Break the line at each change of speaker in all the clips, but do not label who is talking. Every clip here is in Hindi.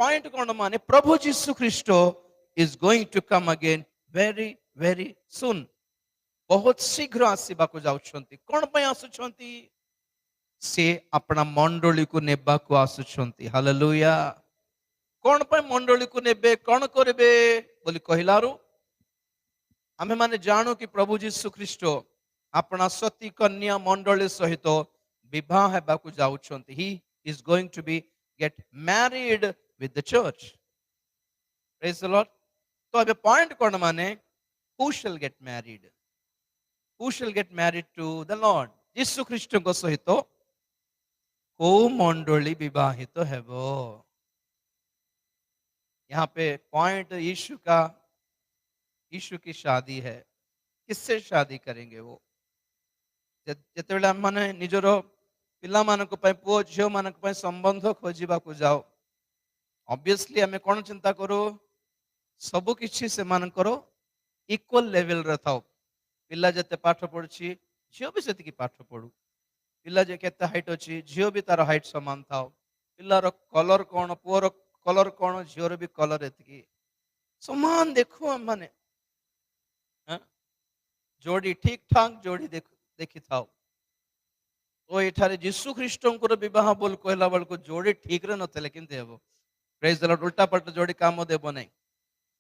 पॉइंट कौन माने प्रभु जीशु ख्रीष्ट is going to come again very very soon बहुत शीघ्र आसवाक जाउछंती कोन पय आसुछंती से अपना मंडली को नेबा को आसुछंती हालेलुया कोन पय मंडली को नेबे कोन करबे बोली कहिलारु आमे माने जानू कि प्रभु जीशु ख्रीष्ट अपना सती कन्या मंडली सहित विवाह हेबाकू जाउछंती he is going to be get married with the church praise the lord तो अबे पॉइंट कोन माने who shall get married who shall get married to the lord Yeshu Khrist को सहित को मंडली विवाहित हेबो यहाँ पे पॉइंट यीशु की शादी है किससे शादी करेंगे वो जिते मैंने निजर पिला पुओ झील मान संबंध खोजा जाओ ऑब्वियसली आम कौन चिंता करू सबु किछि से मानकर इक्वल लेवल रे थाओ पिला जते पाठ पढ़ुछि झील भी सेतिकी पाठ पढ़ू पिला जे केते हाइट अछि झील भी तार हाइट समान थाओ पिलार कलर कौन पुओर कलर कौन झील भी कलर एतिकी समान देखो माने जोड़ी ठीक ठाक जोड़ी देखी थाओ तो एठारे जीशु ख्रीष्टंकर विवाह बोल कहला बेलको जोड़ी ठीक रे नथले किंते हेबो प्रेज द लॉर्ड उल्टा पल्टा जोड़ी काम देबो नै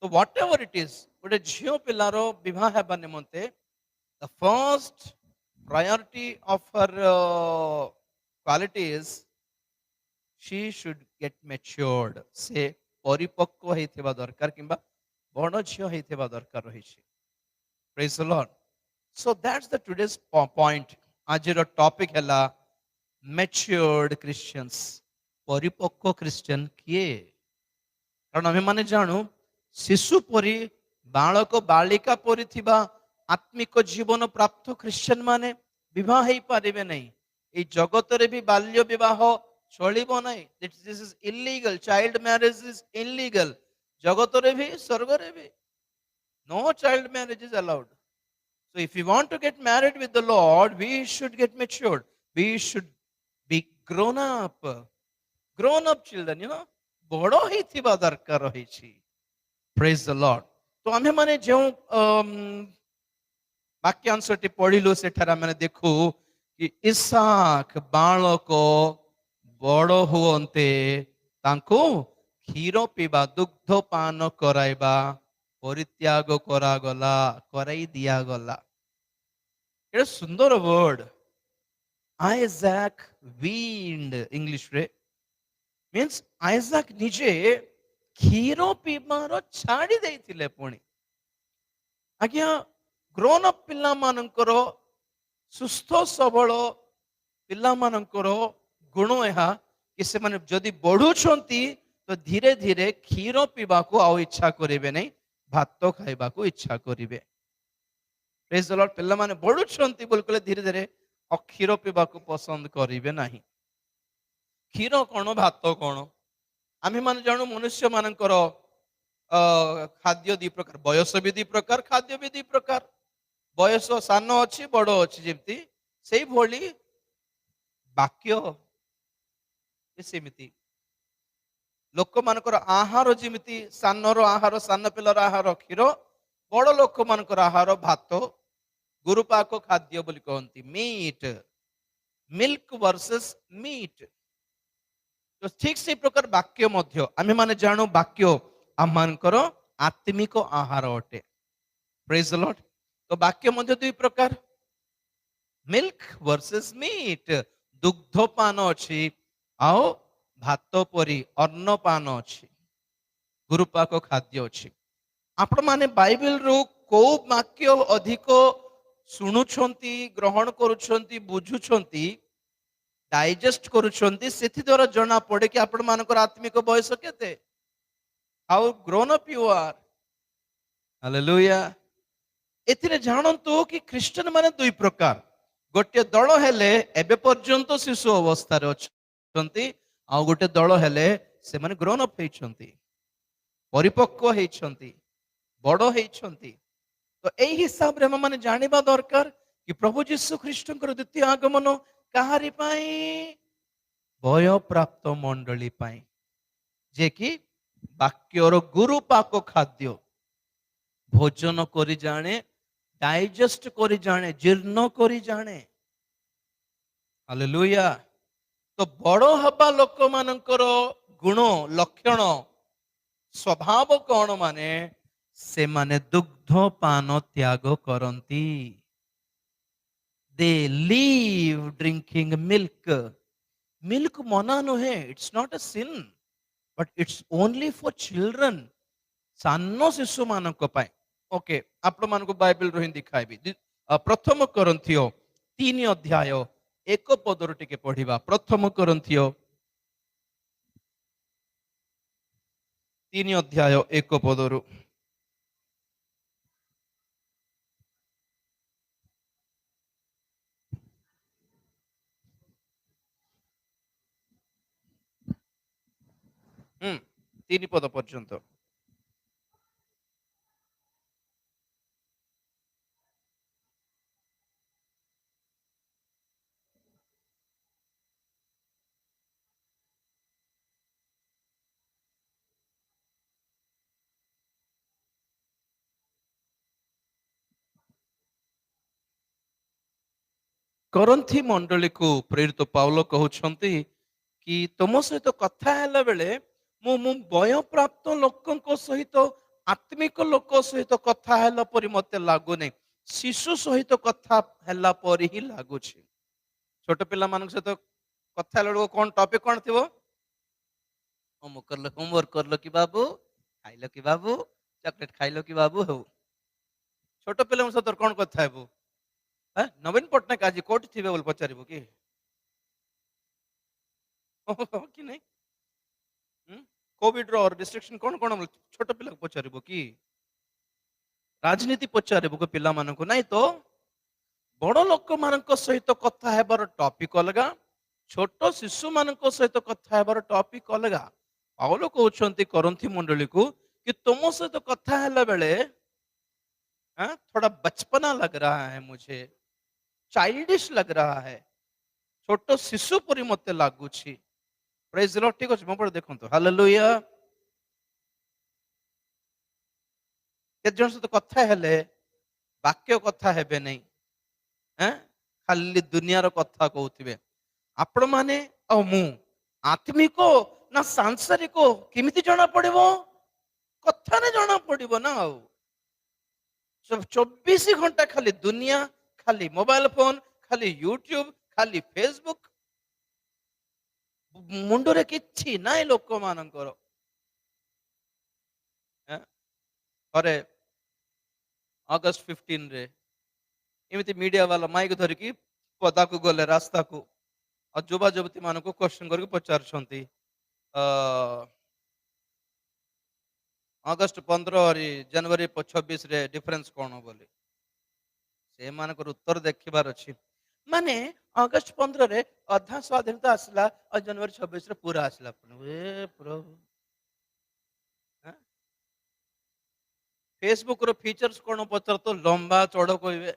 तो व्हाट एवर इट इज गोटे झियो पिलार विवाह हेबा निमंते the first priority of her quality is she should get matured से परिपक्व हेथिबा दरकार किंबा बड़ झियो हेथिबा दरकार रहिछि praise the lord so that's the today's point आज टॉपिक है मैच्योर्ड क्रिश्चियंस परिपक्व क्रिश्चियन किए कारण आम माने जानू शिशु परी बालक बालिका परी थिबा आत्मिक जीवन प्राप्त क्रिश्चियन माने विवाह ही पारिबे नहीं ए जगत रे भी बाल्य विवाह चलिबो नहीं this is illegal child marriage is illegal जगत रे भी स्वर्ग रे भी no child marriage is allowed. So if we want to get married with the Lord, we should get matured. We should be grown up. Grown up children, you know. बड़ो ही थिबा दरकार रहिछि. Praise the Lord. तो आमे माने जो वाक्यांशटी पढ़िलु सेठारा माने देखु कि इसाक बालको बड़ो हुअन्ते तांको क्षीर पीबा दुग्ध पान कराइबा परित्याग करागला कराई दिया गला ये सुंदर वर्ड आइजैक वीन्ड इंग्लिश रे मीन्स आइजैक निजे क्षीर पीबार छाड़ी देइथिले पुणी आज्ञा ग्रोन अप पिला मानकर सुस्थ सबल पिला मानकर गुण यह कि से माने जदि बढ़ुछंती तो धीरे धीरे क्षीर पीबा को आउ इच्छा करिवे नहीं भात खाइबा को इच्छा करिवे. Praise the Lord. पिल्ला माने बढ़ुछंती बोल कले धीरे धीरे अक्षीर पीबा को पसंद करिवे नाही. क्षीर कोन भात कोन आमे माने जानू मनुष्य मानकर खाद्य दी प्रकार बयस भी दी प्रकार खाद्य भी दी प्रकार बयस सान अछि बड़ अछि जेमती सेही भोली वाक्य सेमिति लोक मानकर आहार जिमिति सानर आहार सान पिलर आहार क्षीर बड़ लोक मानकर आहार भात गुरुपाक खाद्य बोली कहती मीट मिल्क वर्सेस मीट तो ठीक से प्रकार वाक्य मध्य आमे माने जानू वाक्य आम मानकर आत्मिक आहार अटे. Praise the lord. तो वाक्य मध्य दुई प्रकार मिल्क वर्सेस मीट दुग्धपान अछि आओ भात परी अन्नपान अछि गुरुपाक खाद्य अछि. आपण माने बाइबल रो को वाक्य अधिक सुनुछंती ग्रहण करूछंती बुझुछंती डाइजेस्ट करूछंती सेथि द्वारा जना पड़े कि आपण मानकर आत्मिक बयस केते how grown up you are. Hallelujah. एथिरे जानंतु कि क्रिश्चियन माने दुई प्रकार गोटे दल हेले एबे पर्यंत शिशु अवस्था रे अछंती आ गोटे दल हेले से माने ग्रोन अप हेछंती परिपक्व हेछंती बड़ हेछंती. तो एही हिसाब रे हम माने जानिबा दरकार कि प्रभु यीशु ख्रीष्टंकर द्वितीय आगमन काहारी पाई भय प्राप्त मंडली पाई जे कि ବାକ୍ୟର ଗୁରୁପାକ ଖାଦ୍ୟ ଭୋଜନ କରି ଜାଣେ, ଡାଇଜେଷ୍ଟ କରି ଜାଣେ, ଜୀର୍ଣ୍ଣ କରି ଜାଣେ। ହାଲେଲୁୟା। ତ ବଡ଼ ହେବା ଲୋକମାନଙ୍କର ଗୁଣ ଲକ୍ଷଣ ସ୍ୱଭାବ କଣ? ମାନେ ସେମାନେ ଦୁଗ୍ଧ ପାନ ତ୍ୟାଗ କରନ୍ତି। They leave drinking milk. Milk ମନା ନୁହେଁ, it's not a sin, but it's only for children. ସାନ ଶିଶୁମାନଙ୍କ ପାଇଁ। ଓକେ, ଆପଣମାନଙ୍କୁ ବାଇବେଲରୁ ହିଁ ଦେଖାଇବି। ପ୍ରଥମ କରନ୍ଥିୟ 3 ଅଧ୍ୟାୟ 1 ପଦରୁ ଟିକେ ପଢିବା। ପ୍ରଥମ କରନ୍ଥିୟ 3 ଅଧ୍ୟାୟ 1 ପଦରୁ। ହୁଁ, 3 ପଦ ପର୍ଯ୍ୟନ୍ତ। କରନ୍ଥୀ ମଣ୍ଡଳୀକୁ ପ୍ରେରିତ ପାଉଲ କହୁଛନ୍ତି କି ତୁମ ସହିତ କଥା ହେଲା ବେଳେ ମୁଁ ବୟପ୍ରାପ୍ତ ଲୋକଙ୍କ ସହିତ, ଆତ୍ମିକ ଲୋକ ସହିତ କଥା ହେଲା ପରି ମତେ ଲାଗୁନି, ଶିଶୁ ସହିତ କଥା ହେଲା ପରି ହିଁ ଲାଗୁଛି। ଛୋଟ ପିଲାମାନଙ୍କ ସହିତ କଥା ହେଲା ବେଳକୁ କଣ ଟପିକ କଣ ଥିବ? ହୋମୱାର୍କ କରଲ କି ବାବୁ, ଖାଇଲ କି ବାବୁ, ଚକଲେଟ ଖାଇଲ କି ବାବୁ। ହଉ, ଛୋଟ ପିଲାଙ୍କ ସହିତ କଣ କଥା ହେବୁ? ନବୀନ ପଟ୍ଟନାୟକ ଆଜି କୋଉଠି ଥିବେ ବୋଲି ପଚାରିବୁ କି? କି ନାଇଁ? କୋଭିଡ ର ରେଷ୍ଟ୍ରିକ୍ସନ କଣ କଣ ଛୋଟ ପିଲାକୁ ପଚାରିବୁ କି? ରାଜନୀତି ପଚାରିବୁ କି ପିଲାମାନଙ୍କୁ? ନାଇଁ ତ। ବଡ ଲୋକମାନଙ୍କ ସହିତ କଥା ହେବାର ଟପିକ ଅଲଗା, ଛୋଟ ଶିଶୁମାନଙ୍କ ସହିତ କଥା ହେବାର ଟପିକ ଅଲଗା। ପାଉଲ କହୁଛନ୍ତି କରନ୍ଥୀ ମଣ୍ଡଳୀକୁ कि तुमों से तो कथा है बेले थोड़ा बचपना लग रहा है, मुझे चाइल्डिश लग रहा है, छोटो शिशु परी मते लागुछि। Praise the Lord. ठीक अछि, मो पर देखंतो। हालेलुया। के जन से तो कथा हेले वाक्य कथा हेबे नहीं, खाली दुनिया रो कथा कहउथिबे। आपण माने आ मु आत्मिको ना सांसारिको केमिति जणा पड़िबो? कथा ने जणा पड़िबो ना। आउ 24 घंटा खाली दुनिया, खाली मोबाइल फोन, खाली यूट्यूब, खाली फेसबुक, मुंडरे किछि नाइ लोक मानकर। अरे अगस्त 15 रे एमती मीडिया वाला माइक धरिकी पदा को गले रास्ता को और युवा युवती मान को क्वेश्चन करके पचार अगस्त 15 और जनवरी 26 रे डिफरेंस कौन बोली से मानकर उत्तर देखिबार अछि। माने अगस्त 15 रे अधा स्वाधीनता आसला और जनवरी 26 रे पूरा आसला। ए प्रभु, फेसबुक रो फीचर्स कौन पचार तो लंबा चौड़ कहबे।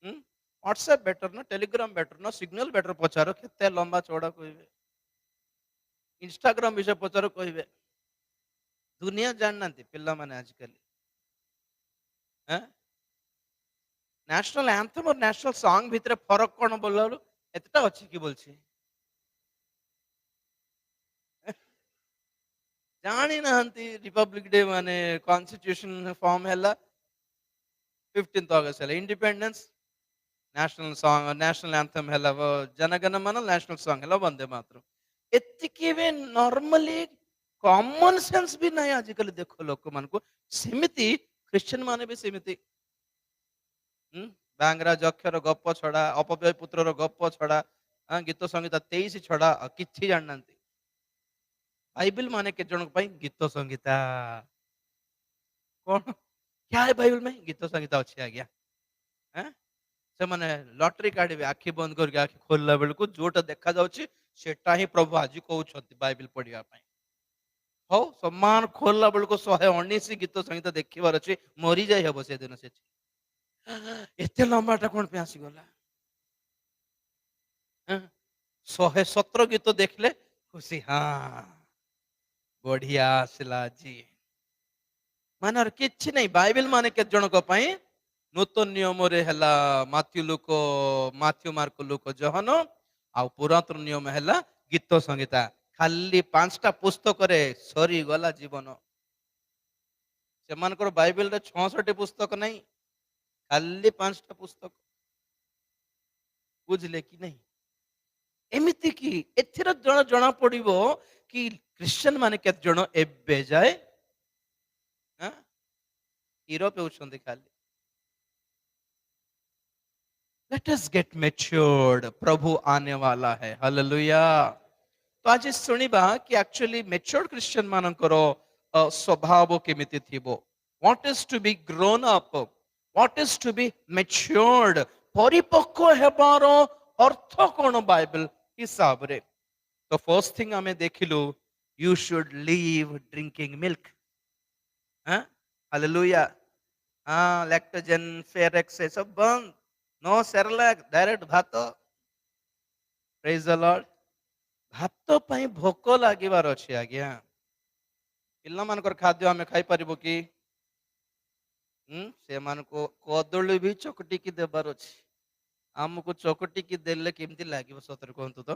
व्हाट्सएप बेटर ना, टेलीग्राम बेटर ना, सिग्नल बेटर पचार केते लंबा चौड़ा कहबे। इंस्टाग्राम विषय पचार कहबे। दुनिया जानना पिला माने आजकल नेशनल एंथम और नेशनल सॉन्ग भितर फरक कौन बोल एतटा अच्छी कि बोलছি जानी ना रिपब्लिक डे माने कॉन्स्टिट्यूशन फॉर्म है 15 अगस्त है independence national song national anthem है जनगण मन नेशनल सॉन्ग है वंदे मातरम एतिकी भी नॉर्मली कॉमन सेंस भी नहीं आजिकल देखो लोक मान को सेमिति क्रिश्चियन माने भी सेमिति बांगराज अक्षर गप छड़ा अपव्यय पुत्र गप छड़ा गीत संगीत 23 छड़ा किछि जानना। बाइबल माने के जन गीत संगीता कौन क्या है बाइबल में? गीत संगीता अच्छी आ गया से माने लॉटरी काढे आखि बंद करके आखि खोलला बेल को जोटा देखा जाउछि सेटा ही प्रभु आज कहउछथि बाइबल पढ़िया पई। हो सम्मान खोलला बेल को 119 गीत संगीत देखिबार अछि, मरी जाय हबो से दिन से एते लंबाटा कोन पे आसी गला। 117 गीत देखले खुशी। हाँ ବଢିଆ ଆସିଲା ଆଜି। ମାନେ ଆଉ କିଛି ନାହିଁ, ବାଇବେଲ ମାନେ କେତେ ଜଣଙ୍କ ପାଇଁ? ନୂତନ ନିୟମରେ ହେଲା ମାଥ୍ୟୁ ମାର୍କ ଲୁକ ଜହନ, ଆଉ ପୁରାତନ ନିୟମ ହେଲା ଗୀତ ସଂହିତା। ଖାଲି 5ଟା ପୁସ୍ତକରେ ସରିଗଲା ଜୀବନ। ସେମାନଙ୍କର ବାଇବେଲରେ 66 ପୁସ୍ତକ ନାହିଁ, ଖାଲି 5ଟା ପୁସ୍ତକ। ବୁଝିଲେ କି ନାହିଁ? ଏମିତି କି ଏଥିର ଜଣା ପଡିବ କି ଖ୍ରୀଷ୍ଟିଆନ ମାନେ କେତେ ଜଣ ଏବେ ଯାଏ କ୍ଷୀର ପିଉଛନ୍ତି ଖାଲି। लेट अस गेट मैच्योर्ड, प्रभु आने वाला है, हालेलुया। तो आज सुनिबा कि एक्चुअली मैच्योर्ड क्रिश्चियन मानकर स्वभाव केमिति थिबो। What is to be grown up, what is to be matured, परिपक्व हेबार अर्थ कोन बाइबल हिसाब रे? तो फर्स्ट थिंग हमें देखिलु, you should leave drinking milk. Hallelujah. Lactogen Farex ये सब बंद, नो सेरेलैक, डायरेक्ट भात। Praise the lord. भात ପାଇଁ ଭୋକ ଲାଗିବାର ଅଛି ଆଜ୍ଞା। ପିଲାମାନଙ୍କର ଖାଦ୍ୟ ଆମେ ଖାଇପାରିବୁ କି? ସେମାନଙ୍କୁ କଦଳୀ ବି ଚକଟିକି ଦେବାର ଅଛି। ଆମକୁ ଚକଟିକି ଦେଲେ କେମିତି ଲାଗିବ ସତରେ କୁହନ୍ତୁ ତ?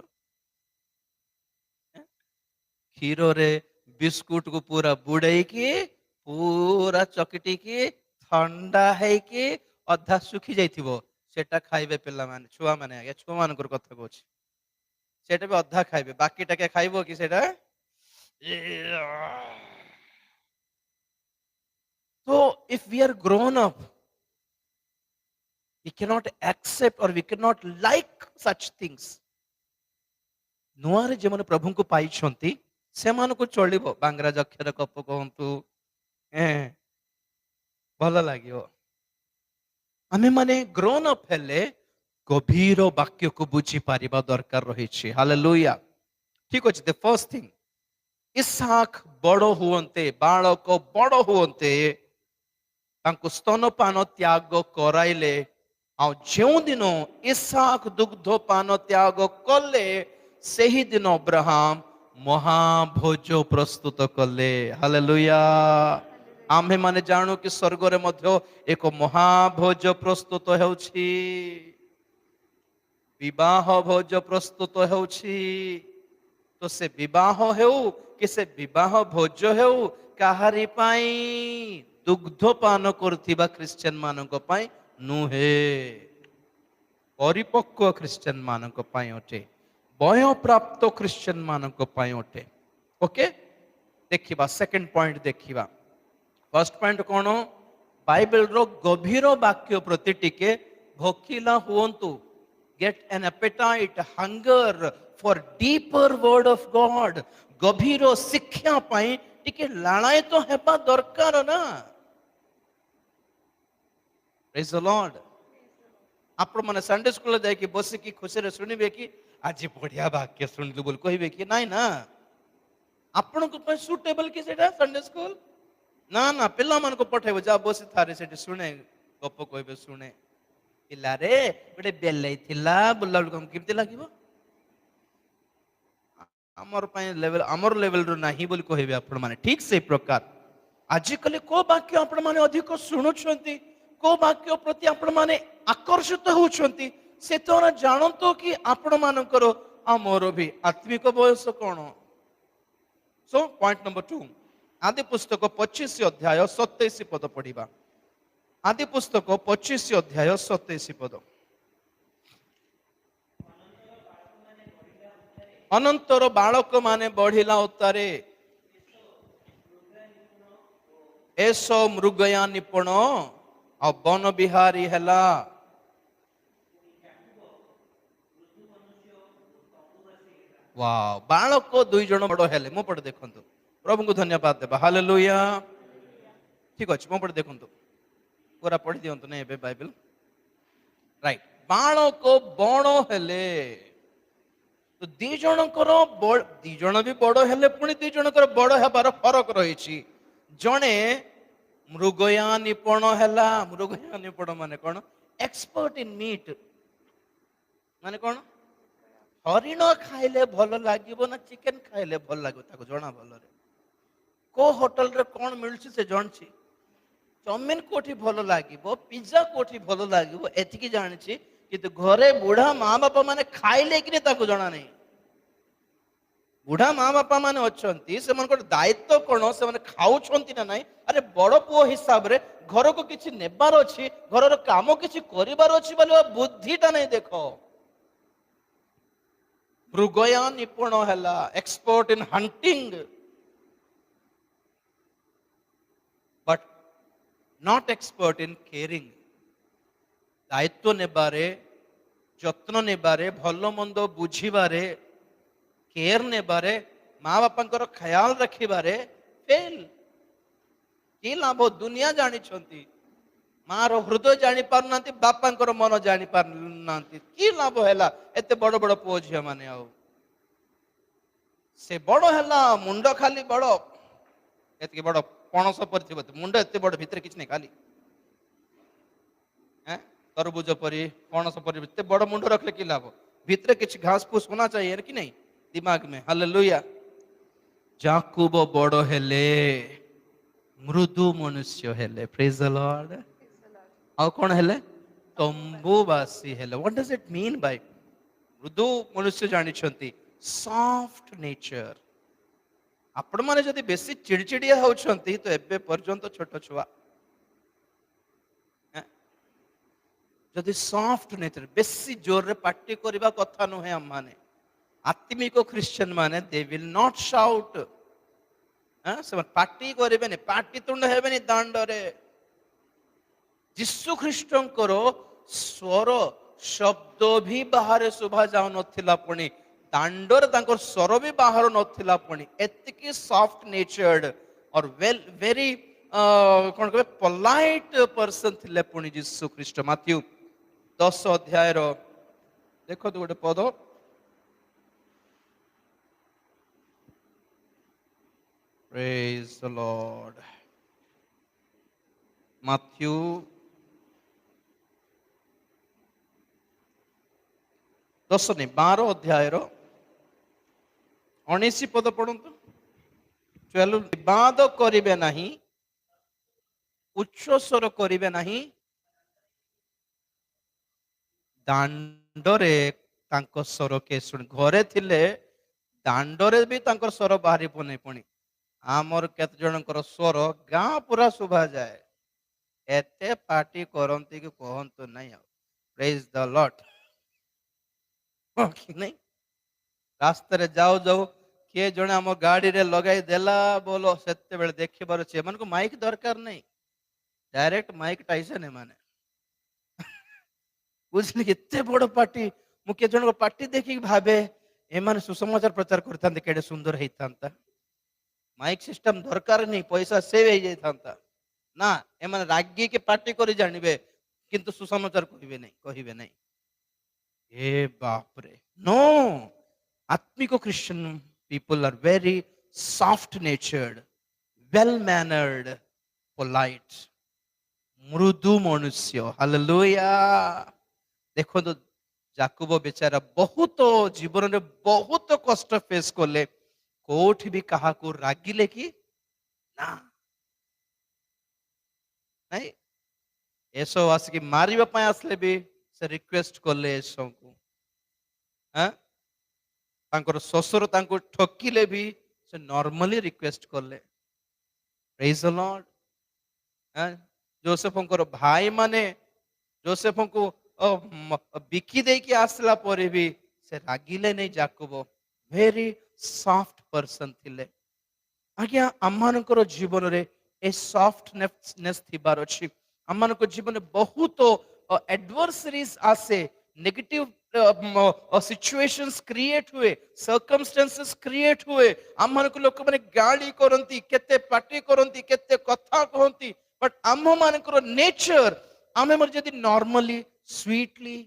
କ୍ଷୀରରେ ବିସ୍କୁଟକୁ ପୁରା ବୁଡେଇକି, ପୁରା ଚକଟିକି, ଥଣ୍ଡା ହେଇକି ଅଧା ଶୁଖି ଯାଇଥିବ, ସେଟା ଖାଇବେ ପିଲାମାନେ, ଛୁଆମାନେ। ଆଜ୍ଞା ଛୁଆମାନଙ୍କର କଥା କହୁଛି। ସେଟା ବି ଅଧା ଖାଇବେ, ବାକି ଟାକେ ଖାଇବ କି ସେଟା? So if we are grown up, we cannot accept or we cannot like such things. ନୂଆରେ ଯେଉଁମାନେ ପ୍ରଭୁଙ୍କୁ ପାଇଛନ୍ତି ସେମାନଙ୍କୁ ଚଳିବ, ବାଙ୍ଗରା ଯକ୍ଷର କପ କହନ୍ତୁ, ଭଲ ଲାଗିବ। ଆମେ ମାନେ ଗ୍ରୋନ୍ ଅପ୍ ହେଲେ ଗଭୀର ବାକ୍ୟକୁ ବୁଝିପାରିବା ଦରକାର ରହିଛି। ହାଲେଲୁୟା। ଠିକ ଅଛି। ଦ ଫର୍ଷ୍ଟ ଥିଙ୍ଗ, ଇସାକ ବଡ଼ ହୁଅନ୍ତେ, ବାଳକ ବଡ଼ ହୁଅନ୍ତେ, ତାଙ୍କୁ ସ୍ତନପାନ ତ୍ୟାଗ କରାଇଲେ। ଆଉ ଯେଉଁଦିନ ଇସାକ ଦୁଗ୍ଧ ପାନ ତ୍ୟାଗ କଲେ, ସେହି ଦିନ ଅବ୍ରାହମ ମହାଭୋଜ ପ୍ରସ୍ତୁତ କଲେ। ହାଲେଲୁୟା। आम्भे माने जानू कि स्वर्ग रे मध्य एक महाभोज प्रस्तुत हेउछि, विवाह भोज प्रस्तुत हेउछि। तो से विवाह हेउ कि से विवाह भोज हेउ, काहारी पाई? दुग्ध पान करथिबा क्रिश्चियन मानक पाई नुहे, परिपक्व क्रिश्चियन मानक पाई अटे, वय प्राप्त क्रिश्चियन मानक पाई अटे। ओके, देखिबा सेकंड पॉइंट देखिबा। फर्स्ट पॉइंट कौन? बाइबल रो गभीर वाक्य प्रति टिके भोकिला हुअंतु। Get an appetite, hunger for deeper word of God. गभीर शिक्षा पाई टिके लालाय तो हेबा दरकार ना। Praise the lord. आपण माने संडे स्कूल जाय कि बस की खुशी रे सुनिबे कि आज बढ़िया वाक्य सुनलु बोल कहबे कि नाही ना? आपण को पे सुटेबल कि सेटा संडे स्कूल? ना ना, पिला मान को पठाइबो, जा बसी थारे सेठी सुने, गप कहबे सुने। पिला रे गोटे बेलै थिला बोलला हम केमति लागिबो? हमर पय लेवल, हमर लेवल रो नाही बोल कहबे आपण माने। ठीक से प्रकार आज कल को वाक्य आपण माने अधिक सुनुछंती, को वाक्य प्रति आपण माने आकर्षित होउछंती, से तो ना जानतो कि आपण मानकर हमर भी आत्मिक बयस कोन। सो पॉइंट नंबर 2, आदि पुस्तक 25 अध्याय 27 पद पढ़िबा। आदि पुस्तक 25 अध्याय 27 पद। अनंतर बालक माने बढ़िला उतारे, एसो मृगया निपुण आ वन बिहारी हेला। वाह, बालक दुई जन बड़ हेले। मो पढ़ देखंतु, प्रभु को धन्यवाद देबा। हालेलुया। ठीक अछि, मो पढ़ देखंतु, पूरा पढ़ी दियंतु नै एबे बाइबल। राइट, बालक बड़ हेले। तो दी जनकर दी जन भी बड़ हेले, पुणी दी जनकर बड़ हेबार फरक रही। जणे मृगया निपुण हेला। मृगया निपुण माने कोन? एक्सपर्ट इन मीट माने कोन? हरिण खाइले भल लागिबो ना चिकेन खाइले भल लागिबो, ताको जणा भल रे। को होटल रे कौन मिलुछि से जानछि चाउमिन कोठी भलो लागिबो पिज्जा कोठी भलो लागिबो एतिकी जानिछि किंतु घरे बुढ़ा माँ बापा माने खाइले कि ताको जणा नहीं बुढ़ा माँ बापा माने अछंती से मन दायित्व कोन से माने खाउछंती ना नहीं अरे बड़ पुओ हिसाब रे घर को किछि नेबार अछि घर काम किछि करिबार अछि बोले बुद्धिटा नहीं देखो मृगया निपुण हैला expert in hunting but not expert in caring दायित्व नेबारे जत्न नेबारे भलो मंद बुझिबारे केयर नेबारे माँ बापा ख्याल रखिबारे फेल कि लाभ दुनिया जानी माँ रो हृदय जानी पारना बापा मन जानी पारना कि लाभ है एते बड़ बड़ पुओ झील माने से बड़ है मुंड खाली बड़ एत बड़ पणस पर मुंड एत बड़ भितर किछ नहीं खाली तरबुज परी पणस परी एत बड़ मुंड रखले कि लाभ भितर किछ घास फूस होना चाहिए कि नहीं दिमाग में हालेलुया याकूब बड़ हेले मृदु मनुष्य हेले प्रेज द लॉर्ड आ कौन हेले तंबुवासी हेले what does it mean by मृदु मनुष्य जानी सॉफ्ट नेचर आपण माने जदि बेसी चिड़चिड़िया होउछंती तो एबे पर्यंत छोट छुआ जदि सॉफ्ट नेचर बेसी जोर रे पार्टी करबा कथा नुहे हम माने आत्मिक क्रिश्चियन माने दे विल नॉट शाउट से पार्टी करें पार्टी तुंड हेबे दांड रे जीशु ख्रीष्टंकर स्वर शब्द भी बाहर शोभा जाऊ नथिला पुणी दांडर तांकर स्वर भी बाहर नथिला पुणी एतिकी सॉफ्ट नेचर्ड और वेरी कौन कहे पोलाइट पर्सन थिले पुणी जीशु ख्रीष्ट माथ्यू 10 अध्याय रो देखो तो गोटे पद Praise the Lord. Matthew 12 अध्याय 19 पद पढ़ंतु 12 विवाद करिवे नाही उच्च स्वर करिवे नाही दांडरे तांको स्वर के सुन घरे थिले दांडरे भी तांको स्वर बाहरी पने पुणी आमर केत जनकर स्वर गाँ पूरा शोभा जाए एते पार्टी करंती कि कहंतु नहीं प्रेज द लॉर्ड कि नहीं रास्ता रे जाओ जाओ किए जने आम गाड़ी रे लगाई देला बोलो सेते बेले देखि बार छे मन को माइक दरकार नहीं डायरेक्ट माइक टाइसन है माने बुझली एते बड़ पार्टी मु के जन को पार्टी देखि भाबे एमान सुसमाचार प्रचार करथांते केडे सुंदर हेइथांता माइक सिस्टम दरकार नहीं पैसा सेव हो जाता ना एमान रागी के पार्टी करी जानिबे किंतु सुसमाचार कहिबे नहीं ए बाप रे नो आत्मिक Christian people are very soft natured well mannered polite मृदु मनुष्य हालेलुया देखो तो याकूब बेचारा बहुत जीवन में बहुत कष्ट फेस कले कोठी भी कहा को रागिले कि ना नहीं एसो आसिक मारिबा पय आसले भी से रिक्वेस्ट करले एसो को तांकर ससुर तांको ठकिले भी से नॉर्मली रिक्वेस्ट करले प्रेज द लॉर्ड जोसेफंकर भाई माने जोसेफंको बिकी दे कि आसला परे भी से रागिले नहीं याकूब वेरी सॉफ्ट पर्सन थिले आज्ञा आमମାନଙ୍କର ଜୀବନରେ ए सॉफ्टनेस थिबार अछि आमମାନଙ୍କ ଜୀବନରେ ବହୁତ एडवर्सरीज आसे नेगेटिव सिचुएशंस क्रिएट हुए सर्कमस्टेंसेस क्रिएट हुए आमମାନଙ୍କୁ ଲୋକମାନେ ଗାଳି କରନ୍ତି କେତେ ପାଟି କରନ୍ତି କେତେ କଥା କହନ୍ତି बट आमମାନଙ୍କର नेचर आमे मर जदी नॉर्मली स्वीटली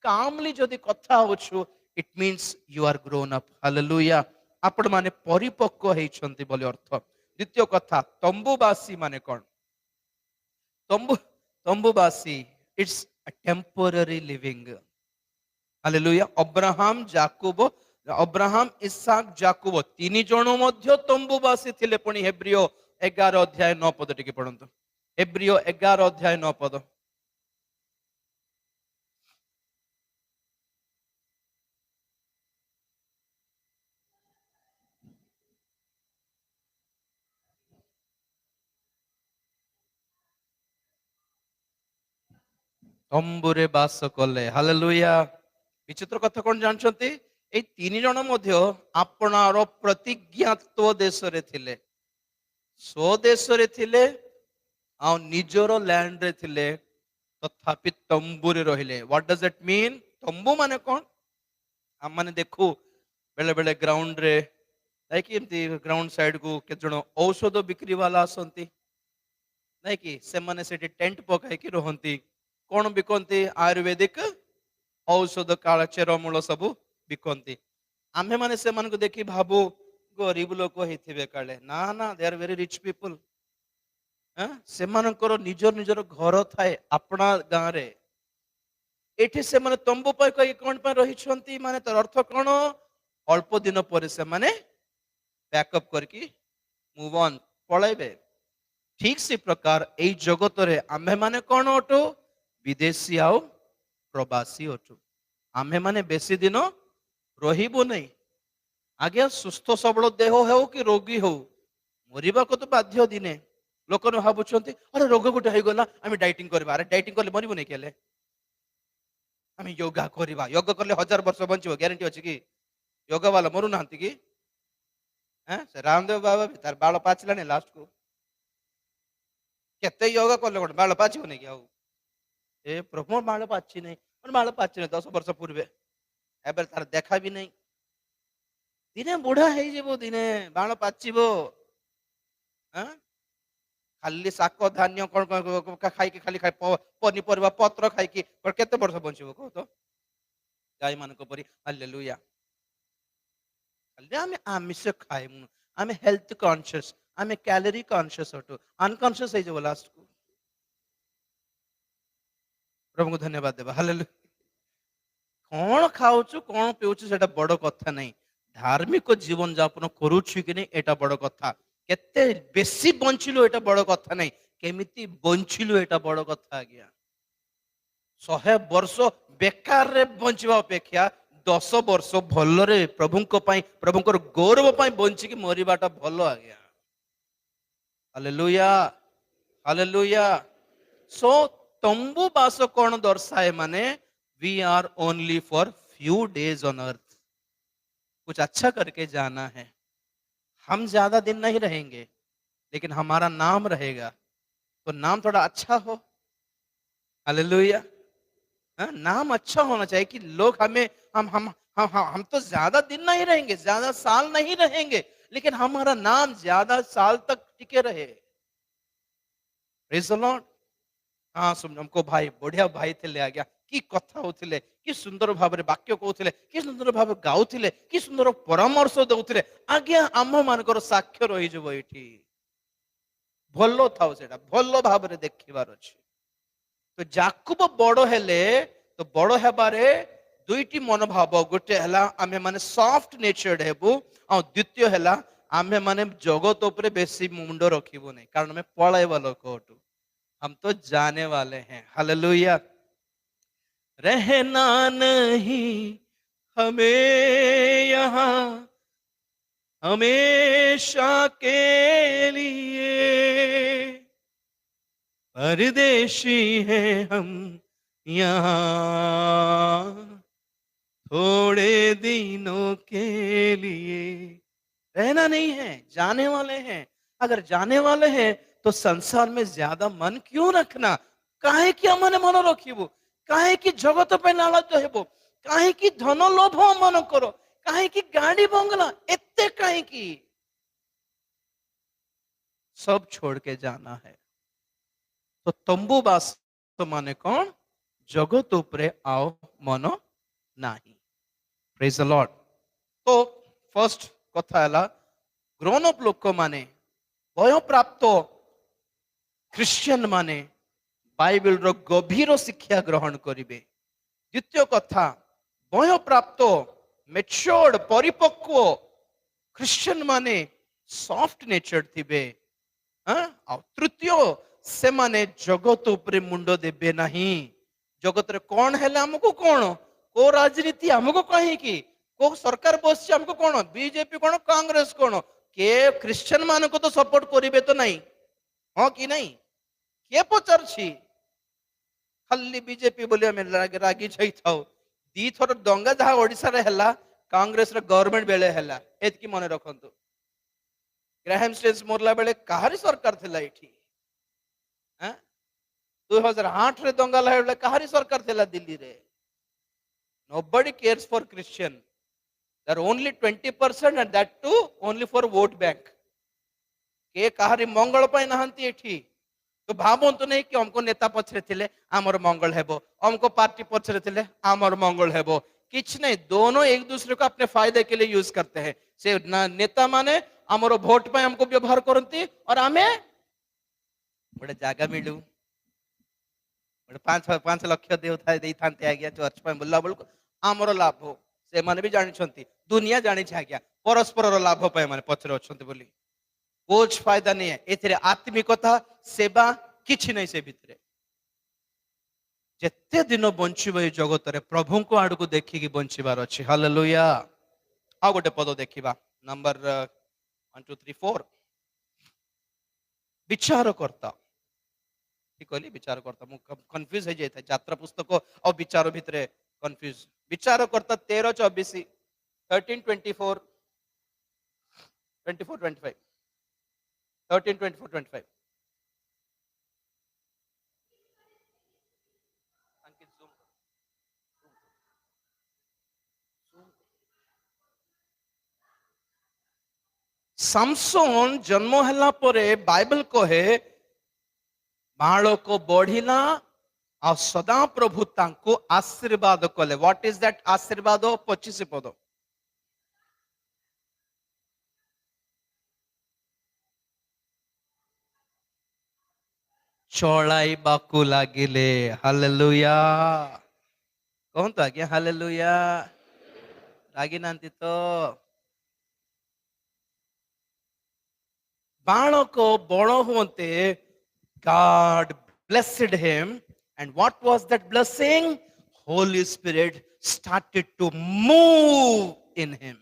कामली जदी कथा होछु it means you are grown up hallelujah आपण माने परिपक्व हेइछंती बोली अर्थ द्वितीय कथा तंबुवासी माने कोन तंबुवासी it's a temporary living hallelujah Abraham याकूब अब्राहम इसाक जाकुब तीन जण मध्य तंबुवासी थिले पुणी हेब्रियो 11 अध्याय 9 पद टिके पढ़ंतु हेब्रियो 11 अध्याय 9 पद तंबुरे बास कले हालेलुया विचित्र कथा कोन जानछंती ए तीन जण मध्य आपणार प्रतिज्ञात्व देश रे थिले स्व देश रे थिले आ निजरो लैंड रे थिले तथापि तंबुरे रहिले व्हाट डज इट मीन तंबु माने कोन हम माने देखू बेले बेले ग्राउंड रे नहीं कि एमती ग्राउंड साइड को के जण औषध बिक्री वाला आसंती नहीं कि से माने सेठी टेंट पकाई कि रहंती कोन बिकंती आयुर्वेदिक औषध काल चेरमूल सबु बिकंती आम्हे माने से मन को देखि भाबू गरीब लोक हेथिबे काले ना ना they are very rich people से मानकर निजर निजर घर थाए अपना गाँ रे एठी से माने तंबू पर कई कोन पर रही छंती माने तर अर्थ कोन अल्प दिन पर से माने बैकअप करके मूव ऑन पळाइबे ठीक से प्रकार ए जगत रे आम्हे माने कोन अटो विदेशी आओ प्रवासी अटो आम्हे माने बेसी दिन रहिबो नहीं आज्ञा सुस्थ सबल देह हो कि रोगी हो मरिबा को तो बाध्य दिने लोक भावुंट अरे रोग गोटे हो गला आम डाइटिंग करवा अरे डाइटिंग कले मरबो नहीं केले आम योगा करवा योग कले 1000 वर्ष बंचो ग्यारंटी अच्छी कि योगा वाला मरु ना कि से रामदेव बाबा भी तार बाल पाचला नहीं लास्ट को केते योगा कले गोटे बाल पाचब नहीं कि ए प्रभु बाल पाची नहीं बाल पाची नहीं 10 वर्ष पूर्वे एबर तार देखा भी नहीं दिने बुढ़ा हो दिने बाण पाचिब खाली शाक धान्य कौन खाई खाली खाई पनीपरिया पत्र खाई केते वर्ष बंचब कह तो गाई मान परी हालेलुया खाली आम आमिष खाइमु आम हेल्थ कॉन्शियस आम कैलोरी कॉन्शियस अटू अनकॉन्शियस हो लास्ट को प्रभु को धन्यवाद देवा हालेलुया कौन खाऊचु कौन पीऊचु सेटा बड़ कथा नहीं धार्मिक जीवन यापन करुछु कि नहीं एटा बड़ कथा केते बेसी बंचिलु एटा बड़ कथा नहीं केमिति बंचिलु एटा बड़ कथा आज्ञा 100 वर्ष बेकार रे बंचिबा अपेक्षा 10 वर्ष भल रे प्रभुंकर गौरव पाई बंची कि मरिबाटा भल आज्ञा हालेलुया हालेलुया सो तंबू बास कौन दर्शाए माने we are only for few days on earth कुछ अच्छा करके जाना है हम ज्यादा दिन नहीं रहेंगे लेकिन हमारा नाम रहेगा तो नाम थोड़ा अच्छा हो हालेलुया नाम अच्छा होना चाहिए कि लोग हमें हम तो ज्यादा दिन नहीं रहेंगे ज्यादा साल नहीं रहेंगे लेकिन हमारा नाम ज्यादा साल तक टिके रहे प्रेज द लॉर्ड हाँ सुन हमको भाई बढ़िया भाई थे आ गया कि कथा होथिले कि सुंदर भाव वाक्य कहते कि सुंदर भाव गाउथिले कि सुंदर परामर्श दउथिले आज्ञा आम मानकर साक्ष्य रही जब ये भल था सेटा भल भाव देखिबार अछि तो जाकुब बड़ हेले तो बड़ हेबारे दुईटी मनोभाव गोटे हला आमे माने सॉफ्ट नेचर्ड हेबु आ द्वितीय हला आमे माने जगत उपरे बेसी मुंड रखिबो नहीं कारण में पळाइबा लोक अटू हम तो जाने वाले हैं हालेलुया रहना नहीं हमें यहाँ हमेशा के लिए परदेशी हैं हम यहाँ थोड़े दिनों के लिए रहना नहीं है जाने वाले हैं अगर जाने वाले हैं तो संसार में ज्यादा मन क्यों रखना काहे कि मन मन रखिबो काहे कि जगत पे लालच हेबो काहे कि धन लोभ मन करो काहे कि गाड़ी बंगला एते काहे कि सब छोड़ के जाना है तो तंबू बास तो माने कौन जगत उपरे आओ मन नाही प्रेज द लॉर्ड तो फर्स्ट कथा हला ग्रोन अप लोक माने भय प्राप्त ख्रिश्चियन माने बाइबल रो गभीर शिक्षा ग्रहण करिवे द्वितीय कथा भय प्राप्त मेच्योर्ड परिपक्व ख्रिश्चियन माने सॉफ्ट नेचर थिबे आ तृतीय से माने जगत उपरे मुंड देबे नहीं जगत रे कौन है हमको कौन को राजनीति हमको कहीं की को सरकार बस हमको कौन बीजेपी कौन कांग्रेस कौन के ख्रिश्चियन मान को तो सपोर्ट करिवे तो नहीं हाँ कि नहीं के पचार खाली बीजेपी बोली आम रागी छई थाउ दी थर दंगा जहाँ ओडिशा रे हला कांग्रेस रे गवर्नमेंट बेले हला एतकी मन रखंतु ग्राहम स्टेन्स मरला बेले कहारी सरकार थिला एठी 2008 रे दंगा ला बेले कहारी सरकार थिला दिल्ली रे nobody cares for Christian there are only 20% and that too only for vote bank के कहारी मंगल पाई नहंती एठी तो भावंतु नहीं कि हमको नेता पछरे थिले आमर मंगल हेबो हमको पार्टी पछरे थिले आमर मंगल हेबो किछ नहीं दोनों एक दूसरे को अपने फायदे के लिए यूज करते हैं से नेता माने आमर वोट पे हमको व्यवहार करती और आमे गोटे जागा मिलू गोटे 5 लक्ष देते आज्ञा चर्च पे बुला बेलू आमर लाभ से माने भी जानी दुनिया जानी आज्ञा परस्पर लाभ पाए माने पछरे अछंती बोली कोच फायदा नहीं है एथिरे आत्मिकता सेवा किछि नहीं से भितरे जेते दिन बंचिबो ए जगत रे प्रभु को आड़ को देखि कि बंचिबार अछि हालेलुया आ गोटे पद देखिबा नंबर 1 2 3 4 विचारकर्ता ठीक कहली विचारकर्ता मु कंफ्यूज हो जाय यात्रा पुस्तक और विचार भितरे कंफ्यूज विचारकर्ता 13 24 13 24 24 25 13 24 25 सामसोन जन्म हला परे बाइबल कहे बालक बढ़िला आ सदा प्रभु तांको आशीर्वाद कले व्हाट इज दैट आशीर्वाद 25 पद चलाइबाकू लागिले हालेलुया कहंतु आज्ञा हालेलुया रागी नांती तो बालक बड़ होते God blessed him and what was that blessing Holy Spirit started to move in him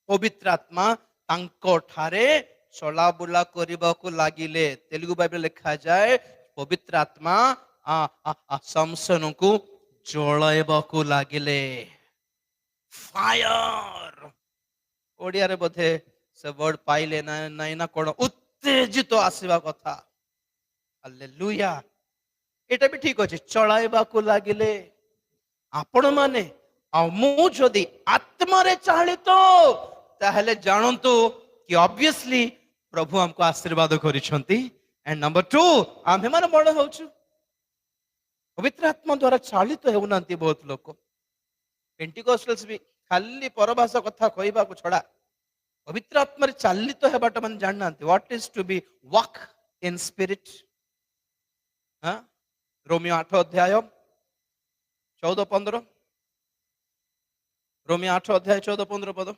पवित्र आत्मा तांको ठारे चलाबुला करबाकू लागिले तेलुगु बाइबल लिखा जाए पवित्र आत्मा समसन को जलाइबाकू लागिले फायर ओडिया रे बोधे से वर्ड पाइले नहीं ना कोन उत्तेजित आसीबा कथा हालेलुया एटा भी ठीक अछि चलाइबाकू लागिले आपण माने आ मु जदी आत्मा रे चालित ताहले जानंतु कि ऑब्वियसली प्रभु हमको आशीर्वाद करिसंती एंड नंबर 2 आमे माने बड़ होछु पवित्र आत्मा द्वारा चालित हेउनांती बहुत लोक पेंटिकोस्टल्स भी खाली परभाषा कथा कहबा को छडा पवित्र आत्मा रे चालित हेबाटा मन जाननांती what is to be walk in spirit हां रोमियो 8 अध्याय 14 15 रोमियो 8 अध्याय 14 15 पद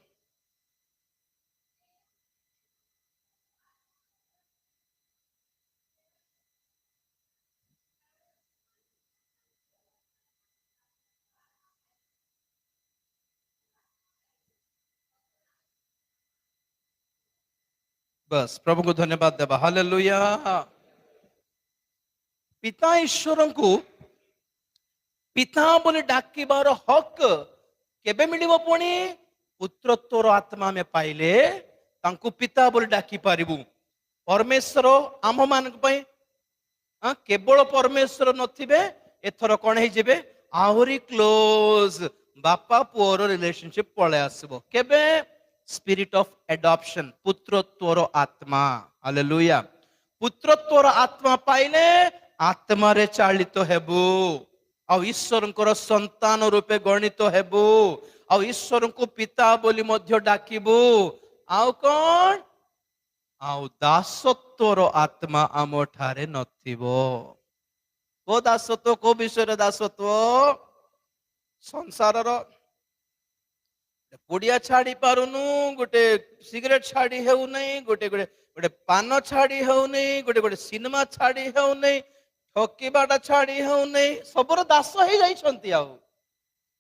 बस प्रभु को धन्यवाद देबा हालेलुया पिता ईश्वर को पिता बोले डाकिबार हक केबे मिलिबो पुणी पुत्रत्वर आत्मा में पाइले तांको पिता बोले डाकी पारिबु परमेश्वर आम मान केवल परमेश्वर नथिबे एथर कोन हे जेबे आहुरी क्लोज बापा पुअर रिलेशनशिप पळे आसबो केबे स्पिरिट ऑफ एडॉप्शन पुत्रत्वर आत्मा हालेलुया पुत्रत्वर आत्मा पाइले आत्मा रे चालित हेबु आ ईश्वर संतान रूपे गणित हेबु आ ईश्वर को पिता बोली मध्य डाकिबु आउ कोन आउ दासत्वर आत्मा आम ठारे नथिबो को दासत्व को विषय दासत्व संसार पुड़िया छाड़ी पारुनु, गोटे सिगरेट छाड़ी हेउ नहीं, गोटे गोटे गोटे पान छाड़ी हेउ नहीं, गोटे गोटे सिनेमा छाड़ी हेउ नहीं, ठकिबाटा छाड़ी हेउ नहीं, सबरो दास हे जाइछंती आउ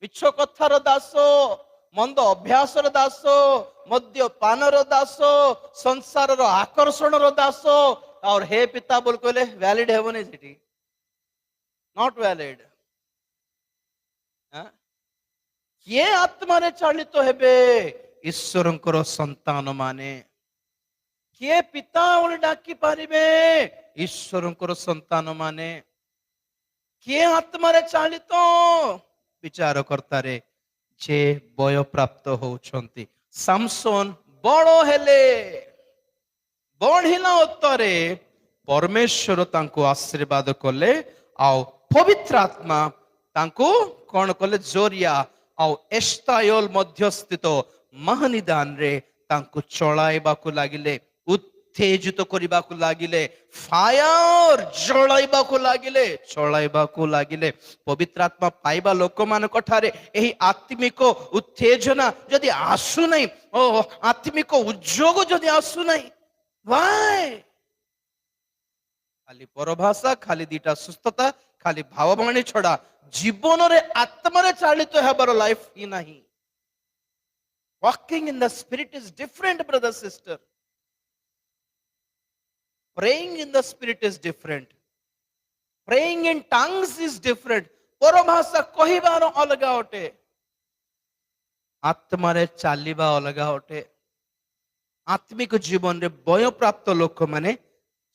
मिछ कथार दास, मंद अभ्यासर दास, मद्य पानर दास, संसार आकर्षण दास। और हे पिता बोल कहले वैलिड हेबो नहीं सेठी, नॉट वैलिड। किए आत्मारे चालित हेबे? ईश्वरंकर संतान माने। किए पिता बोली डाकी पारिबे? ईश्वरंकर संतान माने। किए आत्मारे चालित? विचार करतारे जे बय प्राप्त होउछंती। सामसन बड़ हेले, बढ़िला उत्तरे परमेश्वर तांको आशीर्वाद कले, आउ पवित्र आत्मा तांको कौन कले? जोरिया आउ एस्तायोल मध्यस्थित महानिदान रे तांको चलाइबाकु लागिले, उत्तेजित करिबाकु लागिले, फायर जळाइबाकु लागिले, चलाइबाकु लागिले। पवित्र आत्मा पाइबा लोक मानक ठारे एही आत्मिक उत्तेजना जदि आसु नहीं, ओ आत्मिक उद्योग जदि आसु नहीं, व्हाई? खाली परभाषा, खाली दीटा सुस्थता, खाली भाववाणी छड़ा जीवन रे आत्मा चालित हेबार लाइफ ही नहीं। Walking in the spirit is different brother sister, praying in the spirit is different, praying in tongues is different. परभाषा कहिबार अलगा अटे, आत्मा रे चालिबा अलगा अटे। आत्मिक जीवन रे बय प्राप्त लोक माने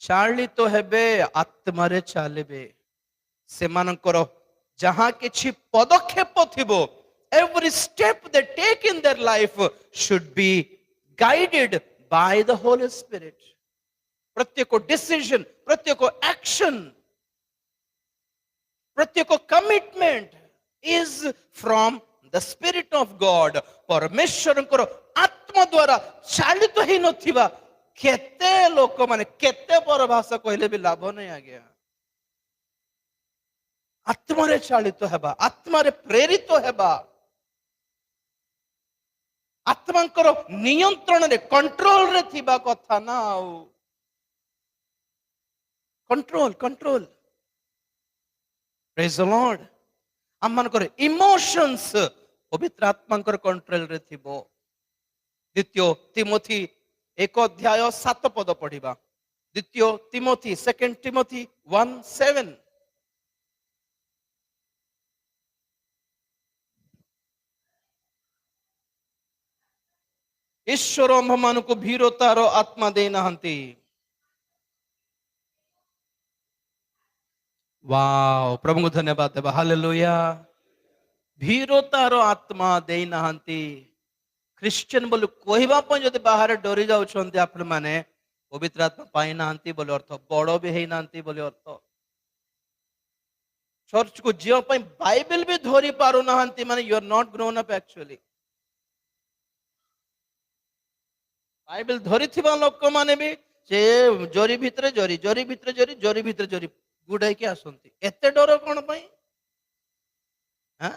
चालित हेबे, आत्मा रे चालिबे। सेमानकर जहां किछि पदक्षेप थिबो, every step they take in their life should be guided by the Holy Spirit. प्रत्येक डिसीजन, प्रत्येक एक्शन, प्रत्येक commitment is from the spirit of God. परमेश्वर आत्मा द्वारा चालित ही नथिबा केते लोक माने केते परभाषा कहले भी लाभ नहीं आ गया। आत्मारे चालित हेबा, आत्मारे प्रेरित हेबा, आत्मांकर नियंत्रण रे कंट्रोल रे थिबा कथा ना। Control control, praise the Lord. आम मानकर इमोशंस पवित्र आत्मांकर कंट्रोल रे थिबो। द्वितीय तिमोथी 1 अध्याय 7 पद पढ़िबा। द्वितीय तिमोथी, 2 तिमोथी 1:7। ईश्वर आम मान को भीरतार आत्मा दे नहांती। वाओ, प्रभु को धन्यवाद देबा। हालेलुया। भीरतार आत्मा दे नहांती। क्रिश्चियन बोल कहवा जदि बाहर डरी जाउछंती आपण माने पवित्र आत्मा पाई नहांती बोले अर्थ, बड़ भी हेई नहांती बोले अर्थ। चर्च को जियो पई बाइबल भी धरी पारु नहांती माने you are not grown up actually. Bible धरी थिबा लोक माने भी से जोरी भितरे जोरी, जोरी भितरे जोरी, जोरी भितरे जोरी गुडाई के आसंती। एते डर कोन पई? हां,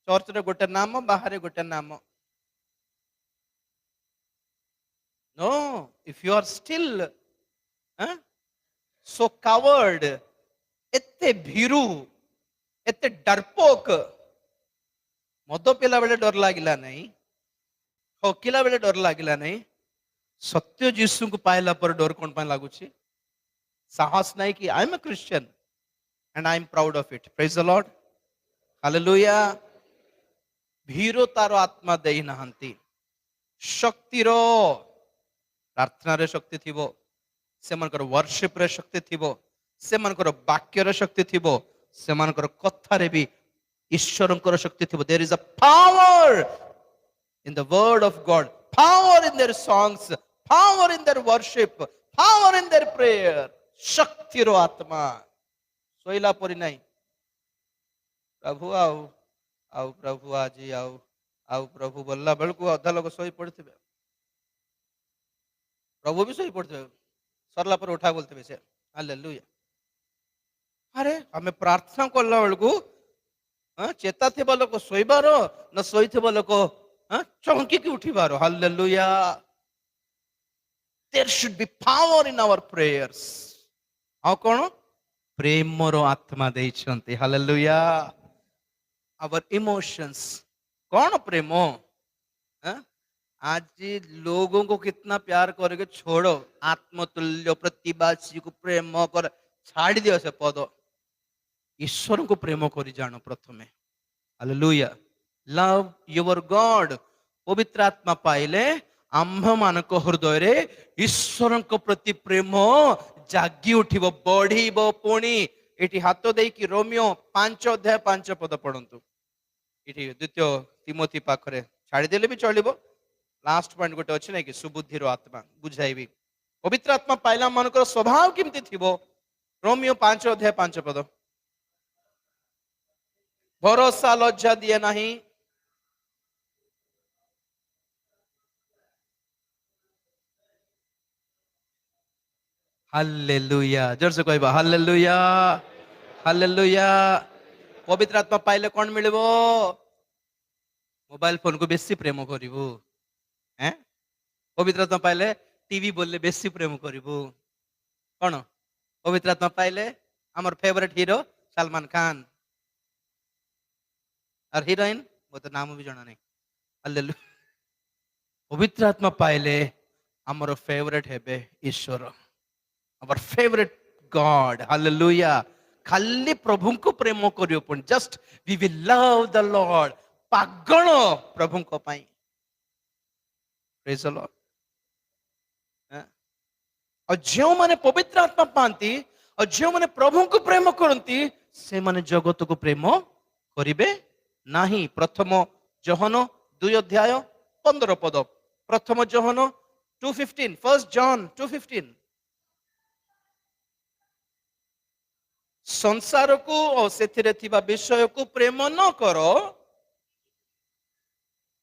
चर्च रे गोटे नाम, बाहर गोटे नाम। No, if you are still so coward, एते भीरू, एते डरपोक, मद पिला बेले डर लागिला नहीं, ठकिला बेले डर लागिला नहीं, सत्य जीसु को पाइला पर डर कोन पय लागुची? साहस नहीं कि I am a Christian and I am proud of it. Praise the lord, hallelujah. भीरतार आत्मा देई नहांती। शक्तिर प्रार्थना रे शक्ति थिबो, सेमानकर वर्शिप रे शक्ति थिबो, सेमानकर वाक्य रे शक्ति थिबो, सेमानकर कथा रे भी ईश्वरंकर शक्ति थिबो। There is a power in the word of God, power in their songs, power in their worship, power in their prayer. शक्ति रो आत्मा सोइला परि नहीं। प्रभु आओ आओ, प्रभु आज आओ आओ, प्रभु बोलला बेलको अधा लोग सोई पड़थिबे, प्रभु भी सोई पड़थिबे, सरला पर उठा बोलथिबे से हालेलुया। अरे हमें प्रार्थना करला बेलको ଚେତା ଥିବା ଲୋକ ଶୋଇବାର ନା ଶୋଇଥିବା ଲୋକ ଚମକିକି ଉଠିବାର। Hallelujah. There should be power in our prayers. ଆଉ କଣ? ପ୍ରେମର ଆତ୍ମା ଦେଇଛନ୍ତି। ହାଲେଲୁୟା। our emotions, कौन प्रेम? आज लोगों को कितना प्यार करके छोड़ो, आत्मतुल्य प्रतिवासी को प्रेम कर छाड़ दियो से पद। ईश्वर को प्रेम करी जानो प्रथमे। हालेलुया। Love your God. पवित्र आत्मा पाइले आम्भ मानक हृदय रे ईश्वर को प्रति प्रेम जागी उठिबो, बढ़िबो। पुणी एठी हाथ देकी रोमियो 5 अध्याय 5 पद पढ़ंतु। एठी द्वितीय तिमोथी पाखरे छाड़ी देले भी चलिबो। लास्ट पॉइंट गोटे अछि नै कि सुबुद्धिर आत्मा बुझाइबी। पवित्र आत्मा पाइला मानकर स्वभाव केमती थिबो? रोमियो 5 अध्याय 5 पद। भरोसा लज्जा दिए नहीं, हालेलुया। जोर से कहबा हालेलुया, हालेलुया। पवित्र आत्मा पाइले कौन मिलबो? मोबाइल फोन को बेसी प्रेम करिबो। हैं? पवित्र आत्मा पाइले टीवी बोलले बेसी प्रेम करिबो। कौन? पवित्र आत्मा पाइले हमर फेवरेट हीरो सलमान खान और हीरोइन वो तो नाम भी जाना नहीं। हालेलुया। पवित्र आत्मा पाइले हमर फेवरेट हेबे ईश्वर, our favorite God. Hallelujah. खाली प्रभु को प्रेम करियो पण just we will love the Lord. पागल प्रभु को पाई। Praise the Lord. और जो माने पवित्र आत्मा पांती और जो माने प्रभु को प्रेम करंती से माने जगत को प्रेम करिवे नाही। प्रथम योहन 2 अध्याय 15 पद। प्रथम योहन 2:15, फर्स्ट जॉन 2:15। संसार को और सेथिरे थिबा विषय को प्रेम न करो।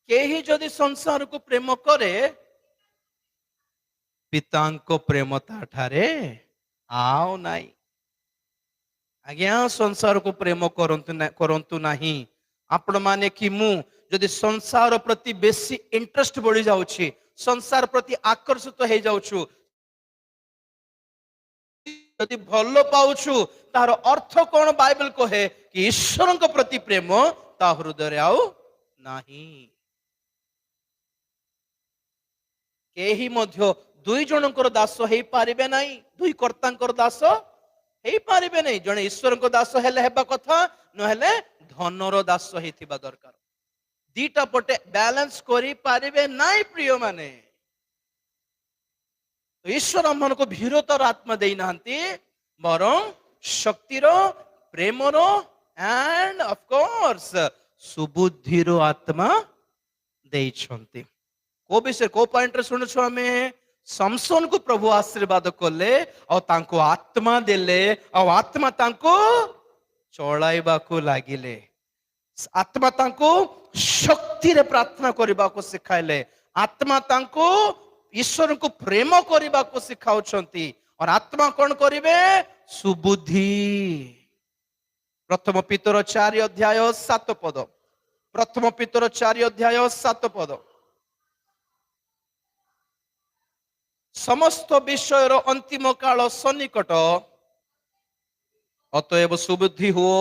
केही जदि संसार को प्रेम करे पितांको प्रेम ताठारे आओ नाही। आज्ञा संसार को प्रेम करंतु नाही। आपण माने कि मु जदि संसार प्रति बेसी इंटरेस्ट बढ़ी जाउछि, संसार प्रति आकर्षित हो जाउछु, यदि भल पाउछु तार अर्थ कौन? बाइबल कहे कि ईश्वर को प्रति प्रेम ता हृदय आउ नाही। केही मध्य दुई जनकर दास हेई पारिबे नाही, दुई कर्तांकर दास हेई पारिबे नाही। जने ईश्वर को दास हेले हेबा कथा, न हेले धनर दास हेतिबा दरकार। दीटा पटे बैलेंस करी पारिबे नाही प्रिय माने। तो ईश्वर हम को भीरतर आत्मा दे नांती, बरं शक्तिर, प्रेमर एंड ऑफ कोर्स सुबुद्धिर आत्मा देइछंती। को विषय को पॉइंट रे सुनछु हमें? समसन को प्रभु आशीर्वाद कले और तांको आत्मा देले और आत्मा तांको चलाइबा को लागिले। आत्मा तांको शक्ति रे प्रार्थना करबा को सिखाइले। आत्मा तांको ईश्वर को प्रेम करबा को सिखाउछंती। और आत्मा कौन करिवे? सुबुद्धि। प्रथम पीतर 4 अध्याय 7 पद। प्रथम पीतर 4 अध्याय 7 पद। समस्त विषयर अंतिम काल सन्निकट, अतएव सुबुद्धि हुओ।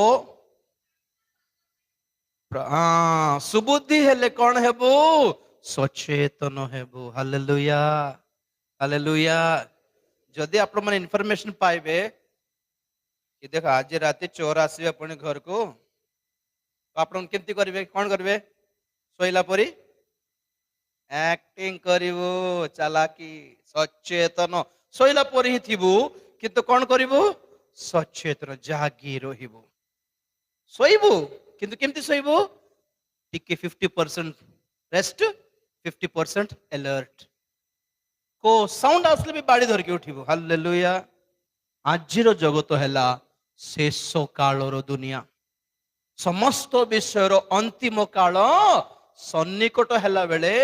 सुबुद्धि हेले कौन हेबो? सचेतन हेबो। Hallelujah, hallelujah. जदि आप माने इनफॉरमेशन पाइबे कि देख आज रात चोर आसबे अपने घर को, तो आप केमती करिवे? कौन करिवे? सोइला परी एक्टिंग करिवो, चालाकी। सचेतन सोइला परी ही थिबु, किंतु कौन करिवो? सचेतन जागी रहिबो। सोइबु किंतु केमती सोइबु? टिके 50% रेस्ट, 50% अलर्ट। को साउंड आसले भी बाड़ी धर के उठिबो। हालेलुया। आजिर जगत हैला शेष कालर दुनिया। समस्त विषयर अंतिम काल सन्निकट हैला बेले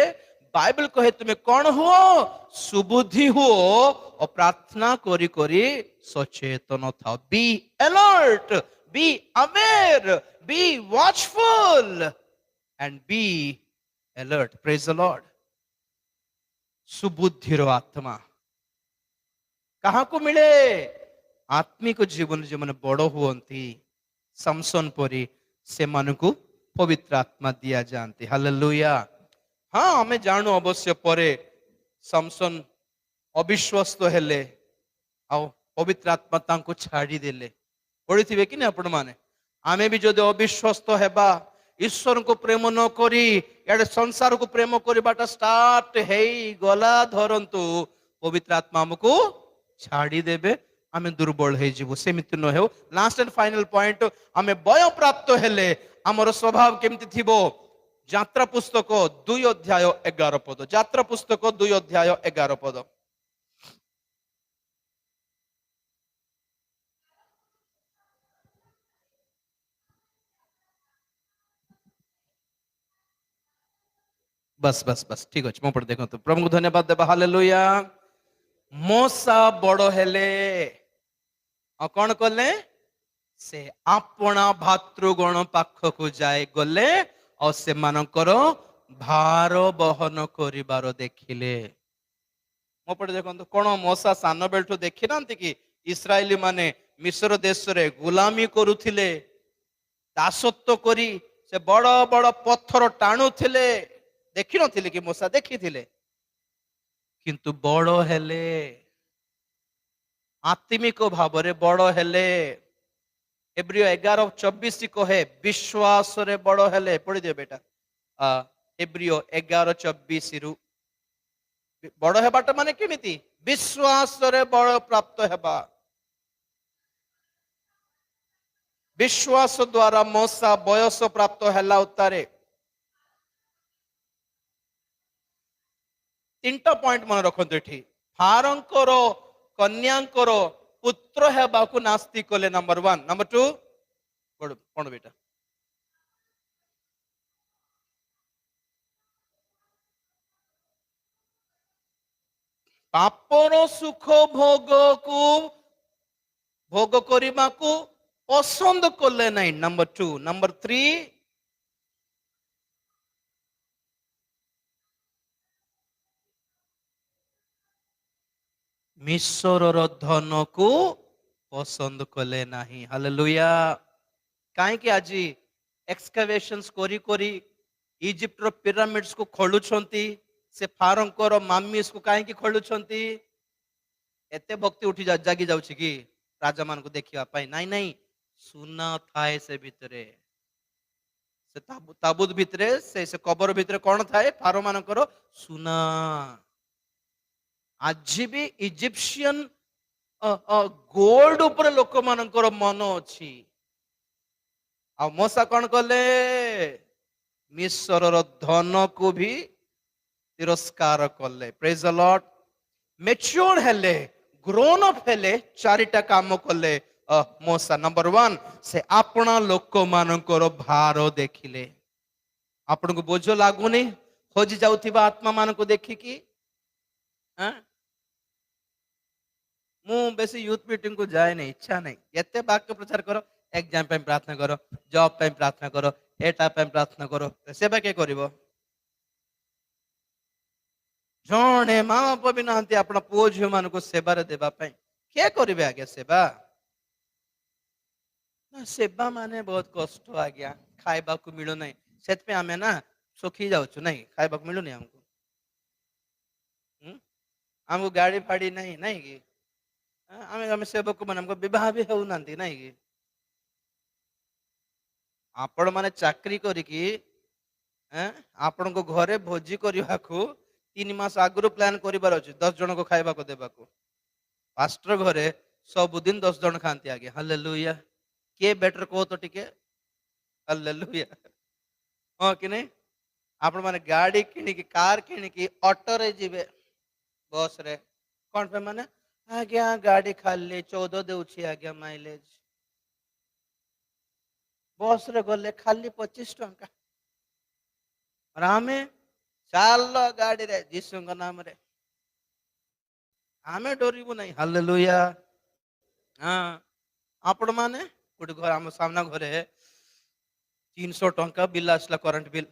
बाइबल कहे तुम्हें कौन हुओ? सुबुद्धि हुओ और प्रार्थना करी करी सचेतन था। Be alert, be aware, be watchful and be alert. Praise the Lord. ସୁବୁଦ୍ଧିର ଆତ୍ମା କାହାକୁ ମିଳେ? ଆତ୍ମିକ ଜୀବନ ଯେଉଁମାନେ ବଡ଼ ହୁଅନ୍ତି ସମସନ ପରି ସେମାନଙ୍କୁ ପବିତ୍ର ଆତ୍ମା ଦିଆଯାଆନ୍ତି। ହାଲେଲୁୟା। ହଁ, ଆମେ ଜାଣୁ ଅବଶ୍ୟ ପରେ ସମସନ ଅବିଶ୍ଵସ୍ତ ହେଲେ ଆଉ ପବିତ୍ର ଆତ୍ମା ତାଙ୍କୁ ଛାଡ଼ିଦେଲେ। ପଢିଥିବେ କି ନା ଆପଣ ମାନେ? ଆମେ ବି ଯଦି ଅବିଶ୍ଵସ୍ତ ହେବା, ଈଶ୍ୱରଙ୍କୁ ପ୍ରେମ ନ କରି ଇଆଡେ ସଂସାରକୁ ପ୍ରେମ କରିବାଟା ଷ୍ଟାର୍ଟ ହେଇଗଲା ଧରନ୍ତୁ, ପବିତ୍ର ଆତ୍ମା ଆମକୁ ଛାଡ଼ିଦେବେ, ଆମେ ଦୁର୍ବଳ ହେଇଯିବୁ। ସେମିତି ନ ହେଉ। ଲାଷ୍ଟ ଆଣ୍ଡ ଫାଇନାଲ ପଏଣ୍ଟ, ଆମେ ବୟପ୍ରାପ୍ତ ହେଲେ ଆମର ସ୍ୱଭାବ କେମିତି ଥିବ? ଯାତ୍ରା ପୁସ୍ତକ 2 ଅଧ୍ୟାୟ 11 ପଦ। ଯାତ୍ରା ପୁସ୍ତକ 2 ଅଧ୍ୟାୟ 11 ପଦ। बस बस बस ठीक अच्छे। मो पढ़ देखो तो प्रभु को धन्यवाद देवा। हालेलुया। मोसा बड़ हेले और कौन कले? से आपना भातृगण पाखक जाए गले और से मानकर भार बहन करिबार देखिले। मो पढ़े देखो कौन मोसा सान बेलठू देखी ना कि इस्राएली माने मिस्र देश रे गुलामी करुथिले, दासत्व करी से बड़ बड़ पत्थर टाणुथिले। देखी नथिले कि मोसा? देखिथिले। किंतु बड़ हेले, आत्मिक भावरे बड़ हेले। एब्रियो 11:24 कहे विश्वास रे बड़ हेले। पढ़ी दियो बेटा। एब्रियो 11:24 रु बड़ हेबाटा माने केमिति? विश्वास रे बड़ प्राप्त हेबा। विश्वास द्वारा मोसा बयस प्राप्त हेला उतारे। 3टा पॉइंट मन रखते एठी। फारंकर कन्यांकर पुत्र हेबाकु नास्ती कले। नंबर 1। नंबर 2 कौन बेटा? पापर सुख भोग को भोग करिबा को पसंद कले नहीं। नंबर 2। नंबर 3 मिस्र धन को पसंद कले नहीं। हालेलुया। काहे कि आज एक्सकैवेशंस करी करी इजिप्ट रो पिरामिड्स को खोलुछंती, से फारंकर मामिस को काहे कि खोलुछंती? एते भक्ति उठी जागी जाउछि कि राजा मान को देखिया पाई? नहीं नहीं, सुना थाए से भितरे, से ताबुत भितरे, से कबर भितरे कौन थाए? फारो मानकर सुना। आज भी इजिप्शियन गोल्ड ऊपर लोक मानकर मन अछि। आ मोसा कौन कले? मिस्र धन को भी तिरस्कार कले। Praise the Lord. मैच्योर हेले, ग्रोन अप हेले, 4टा काम कले मोसा। नंबर 1 से आपना लोक मानकर भार देखिले। आपन को बोझ लागुनी खोजी जाउथिबा आत्मा मान को देखिकी? मु बेसी यूथ मीटिंग को जाए नहीं, इच्छा नहीं। एते वाक्य प्रचार करो, एग्जाम पे प्रार्थना करो, जॉब पे प्रार्थना करो, एटा पे प्रार्थना करो, सेवा के करिवो? जणे माँ बाप भी नहांती अपना पुओ झियो मान को सेवा देवा पाई। के करिवे आगे सेवा? सेवा माने बहुत कष्ट आज्ञा। खाइबा को मिलु नहीं, सेत पे आमे ना सुखी जाउछु नहीं, खाइबा को मिलु नहीं हमको। हमको गाड़ी फाड़ी नहीं नहीं कि आमे आमे सेवक मान हमको विवाह भी हेउ नांती नहीं कि? आपण माने चाकरी करिकी आपण को घरे भोजी करबा को 3 मास आगु प्लान करिबार अछि, 10 जन को खाइबा को देबा को। पास्टर घरे सब दिन 10 जन खांती आगे। हालेलुया। के बेटर को तो टिके? हालेलुया। हां कि नहीं? आपण माने गाड़ी किनी की, कार किनी की ऑटो रे जिवे, बस रे कोन पे माने आज्ञा गाड़ी खाली 14 देउछि आज्ञा माइलेज। बस रे गले खाली 25 टंका। और आमे चाल गाड़ी रे जीसु का नाम रे आमे डरिबु नहीं। हालेलुया। हां, आपण माने गोटे घर आम सामना घरे 300 ଟଙ୍କା ବିଲ୍ ଆସିଲା କରେଣ୍ଟ ବିଲ୍।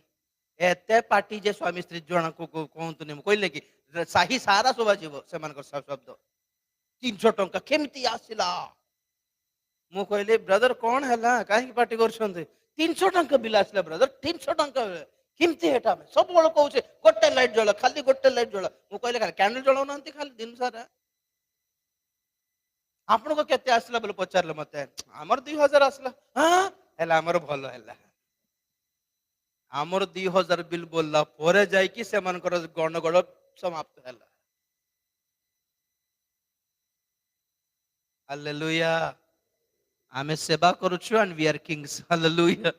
ଏତେ ପାର୍ଟି ଯେ ସ୍ୱାମୀ ସ୍ତ୍ରୀ ଜଣକୁ କୁହନ୍ତୁନି, ମୁଁ କହିଲେ କି ସାହି ସାରା ଶୁଭାଯିବ ସେମାନଙ୍କର ଶବ୍ଦ। 300 ଟଙ୍କା କେମିତି ଆସିଲା? ମୁଁ କହିଲି ବ୍ରଦର କଣ ହେଲା, କାହିଁକି ପାର୍ଟି କରୁଛନ୍ତି? 300 ଟଙ୍କା ବିଲ୍ ଆସିଲା ବ୍ରଦର, 300 ଟଙ୍କା କେମିତି ହେଟା? ଆମେ ସବୁବେଳେ କହୁଛେ ଗୋଟେ ଲାଇଟ୍ ଜଳ, ଖାଲି ଗୋଟେ ଲାଇଟ୍ ଜଳ। ମୁଁ କହିଲି ଖାଲି କ୍ୟାଣ୍ଡେଲ ଜଳାଉନାହାନ୍ତି ଖାଲି ଦିନ ସାରା। ଆପଣଙ୍କୁ କେତେ ଆସିଲା ବୋଲି ପଚାରିଲେ ମତେ, ଆମର 2000 ଆସିଲା। ହଁ ହେଲା, ଆମର ଭଲ ହେଲା। ଆମର 2000 ବିଲ୍ ବୋଲିଲା ପରେ ଯାଇକି ସେମାନଙ୍କର ଗଣ୍ଡଗୋଳ ସମାପ୍ତ ହେଲା। ହାଲେଲୁୟା। ଆମେ ସେବା କରୁଛୁ and we are kings. Hallelujah.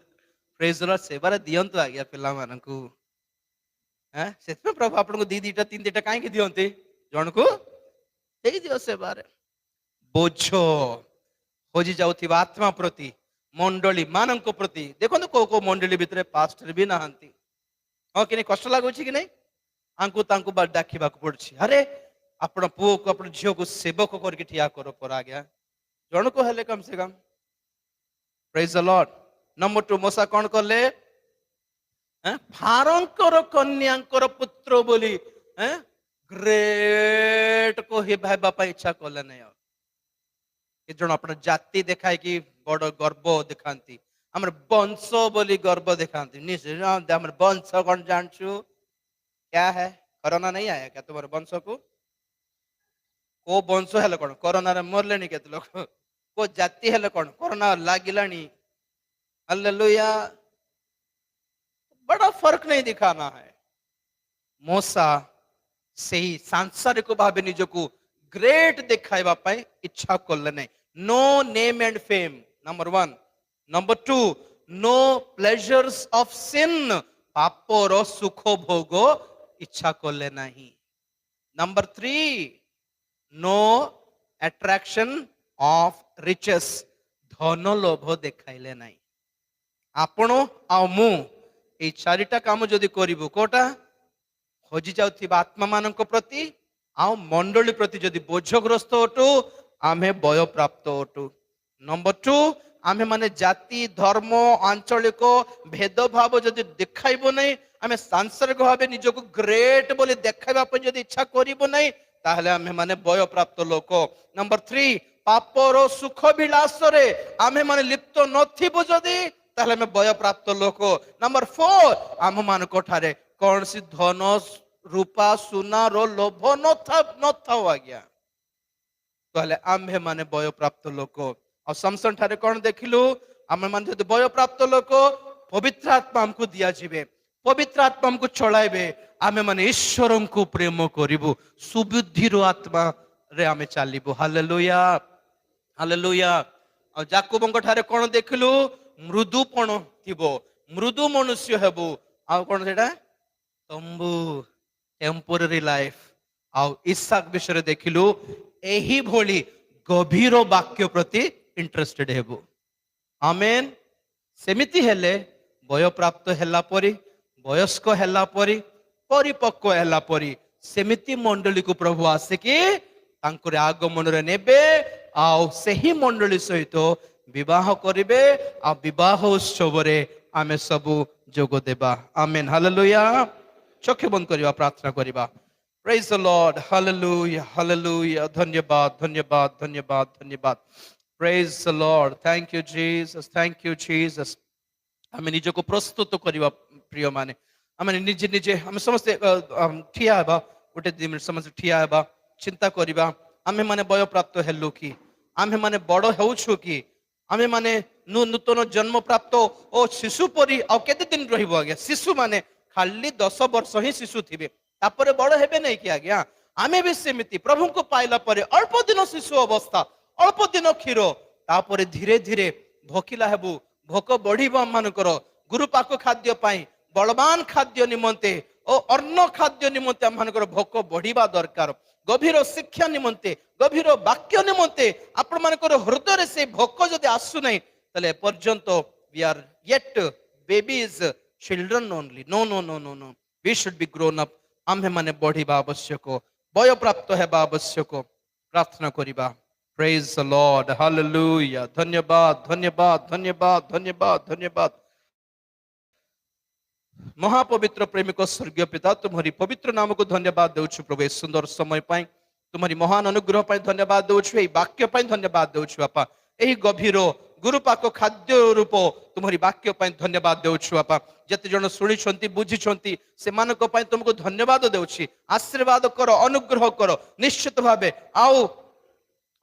ପ୍ରେଜ୍ ଦ ଲର୍ଡ। ସେବାରେ ଦିଅନ୍ତୁ ଆଜ୍ଞା ପିଲାମାନଙ୍କୁ। ସେଥିପାଇଁ ପ୍ରଭୁ ଆପଣଙ୍କୁ ଦିଟା ତିନିଟା କାହିଁକି ଦିଅନ୍ତି? ଜଣକୁ ଦେଇଦିଅ ସେବାରେ। ବୋଝ ହଜି ଯାଉଥିବା ଆତ୍ମା ପ୍ରତି, ମଣ୍ଡଳୀ ମାନଙ୍କ ପ୍ରତି। ଦେଖନ୍ତୁ କୋଉ କୋଉ ମଣ୍ଡଳୀ ଭିତରେ ପାଷ୍ଟର ବି ନାହାନ୍ତି। ହଁ କି ନାଇଁ? କଷ୍ଟ ଲାଗୁଛି କି ନାଇଁ? ଆଙ୍କୁ ତାଙ୍କୁ ଡାକିବାକୁ ପଡୁଛି। ଆରେ ଆପଣ ପୁଅକୁ ଆପଣ ଝିଅକୁ ସେବକ କରିକି ଠିଆ କର ପରା ଆଜ୍ଞା, ଜଣକୁ ହେଲେ କମ ସେ କମ। ପ୍ରେଜ୍ ଦ ଲର୍ଡ। ନମ୍ବର 2, ମୋସା କଣ କଲେ? ଫାରୋଙ୍କର କନ୍ୟାଙ୍କର ପୁତ୍ର ବୋଲି ଗ୍ରେଟ କହିବା ପାଇଁ ଇଚ୍ଛା କଲେ ନାହିଁ। ଆଉ ଏ ଜଣ ଆପଣ ଜାତି ଦେଖାଇକି ବଡ ଗର୍ବ ଦେଖାନ୍ତି, ଆମର ବଂଶ ବୋଲି ଗର୍ବ ଦେଖାନ୍ତି। ନିଶ୍ଚୟ ଆମର ବଂଶ କଣ ଜାଣିଛୁ? क्या है? कोरोना नहीं आया क्या तुम्हारे वंश को? को वंश है कौन? कोरोना रे मरले केते लोक? को जाति है कौन? कोरोना लागिलानी। हालेलुया। बड़ा फर्क नहीं दिखाना है। मोसा सही सांसारिक भाव निजको ग्रेट देखाइबा पाई इच्छा कले नहीं। No name and fame, number 1। Number 2, no pleasures of sin, पापर सुख भोग इच्छा कले नहीं। Number 3, no attraction of riches, धन लोभ देखाइले नहीं। आपण आ मु ए चारिटा काम जदि करिवो, कोटा हजि जाउथिबा आत्मा मानक प्रति आ मंडली प्रति जदि बोझग्रस्त अटु, आमे बय प्राप्त अटु। नंबर 2, आमे माने जाति धर्म आंचलिक भेदभाव जदि देखाइबो नहीं, आमे सांसारिक भावे निजको ग्रेट बोली देखाइबा पे जदि इच्छा करिबो नहीं, ताहले आमे माने बय प्राप्त लोक। नंबर 3, पापर सुख विलास रे आमे माने लिप्त नथिबो जदि, ताहले आमे बय प्राप्त लोक। नंबर 4, आम मान ठारे कौन सी धन रूपा सुना रो लोभ न था आज्ञा, कहले आम्भे माने बय प्राप्त लोक। और समसन ठारे कौन देखिलु? आमे माने जदि बय प्राप्त लोक, पवित्र आत्मा हमको दिया जिवे, पवित्र आत्मा हमको चलाइबे, आमे माने ईश्वर को प्रेम करिबु, सुबुद्धि रो आत्मा रे आमे चालिबु। Hallelujah, hallelujah. और जाकोबंक ठारे कौन देखिलु? मृदुपण थिबो, मृदु मनुष्य हेबु। आ कौन सेटा? तंबू, टेम्पोररी लाइफ। आउ इसाक विषय देखिलु, एही भोली गभीर वाक्य प्रति इंटरेस्टेड हेबु। आमेन। सेमिति हेले बय प्राप्त हेला परी, वयस्क हेला परी, परिपक्व हेला परी, सेमिति मंडली को प्रभु आसिकी तांकर आगमन रे नेबे, आउ सेही मंडली सहित विवाह करिवे, आ विवाह उत्सव रे आमे सबु जोग देबा। आमेन। हालेलुया। चक्षु बंद करिवा, प्रार्थना करिवा। Praise the lord. Hallelujah, hallelujah. धन्यवाद, धन्यवाद, धन्यवाद, धन्यवाद। Praise the lord. Thank you Jesus, thank you Jesus. आमे निजको प्रस्तुत करिवा प्रिय माने, आमे निजे निजे आमे समस्त ठिया हेबा, गोटे 2 मिनिट समस्त ठिया हेबा, चिंता करिवा। आमे माने बय प्राप्त हेलु कि? आमे माने बड़ हेउछु कि? आमे माने नूतन जन्म प्राप्त ओ शिशु परी आ केते दिन रहिबो आज्ञा? शिशु माने खाली 10 वर्ष ही शिशु थिबे, तापरे बड़ हेबे नहीं कि आज्ञा? आमे भी सेमिति प्रभु को पाइला परे अल्प दिन शिशु अवस्था, अल्प दिन क्षीर, तापरे धीरे धीरे भोकिला हेबु, भोक बढ़िबो। आम मानकर गुरु पाक खाद्य पाई, बलवान खाद्य निमंते ओ अन्न खाद्य निमंते आम मानकर भोक बढ़िबा दरकार। गभीर शिक्षा निमंते, गभीर वाक्य निमंते आपण मानकर हृदय से भोक जदि आसु नहीं, तले पर्यंत we are yet babies, children only. No no no no no, we should be grown up. आम्भे माने बढ़िबा आवश्यक, बय प्राप्त हेबा आवश्यक। प्रार्थना करिबा। Praise the lord. हालेलुया। धन्यवाद, धन्यवाद, धन्यवाद, धन्यवाद, धन्यवाद। महापवित्र प्रेमिक स्वर्गीय पिता तुम्हारी पवित्र नाम को धन्यवाद देउछु प्रभु ए सुंदर समय पाई तुम्हारी महान अनुग्रह पाई धन्यवाद देउछु ए वाक्य पाई धन्यवाद देउछु बापा एही गभीर गुरुपाक खाद्य रूप तुम्हारी वाक्य पाई धन्यवाद देउछु बापा जते जन सुनिछंती बुझिछंती सेमानक पाई तुमको धन्यवाद देउछि आशीर्वाद करो अनुग्रह करो निश्चित भावे आउ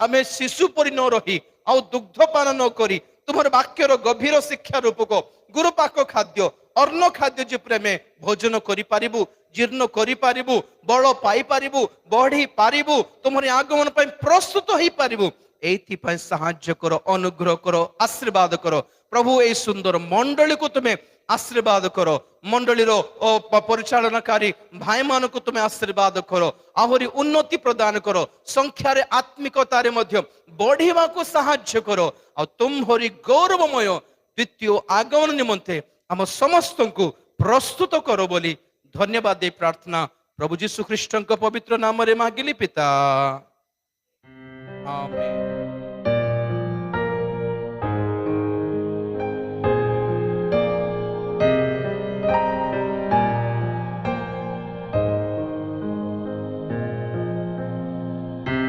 आमे शिशु परि न रही आउ दुग्धपान न करी तुम्हार वाक्यर गभीर शिक्षा रूप को गुरुपाक खाद्य अन्न खाद्य जे प्रेमे भोजन करि पारिबु जीर्ण करि पारिबु बल पाई पारिबु बढ़ी पारिबु तुम्हारे आगमन पाई प्रस्तुत होई पारिबु एथि पाई सहाय्य करो अनुग्रह करो आशीर्वाद करो प्रभु ए सुंदर मंडली को तुम्हें आशीर्वाद करो मंडलीर परिचालनाकारी भाई मान को तुम्हें आशीर्वाद करो आहरी उन्नति प्रदान करो संख्यारे आत्मिकतारे मध्य बढ़िवा को सहाय्य करो आ तुम्हारी गौरवमय द्वितीय आगमन निमंते आम समस्त को प्रस्तुत करो बोली धन्यवाद दे प्रार्थना प्रभु जीशु ख्रीष्ट पवित्र नाम रे मागिली पिता आमेन।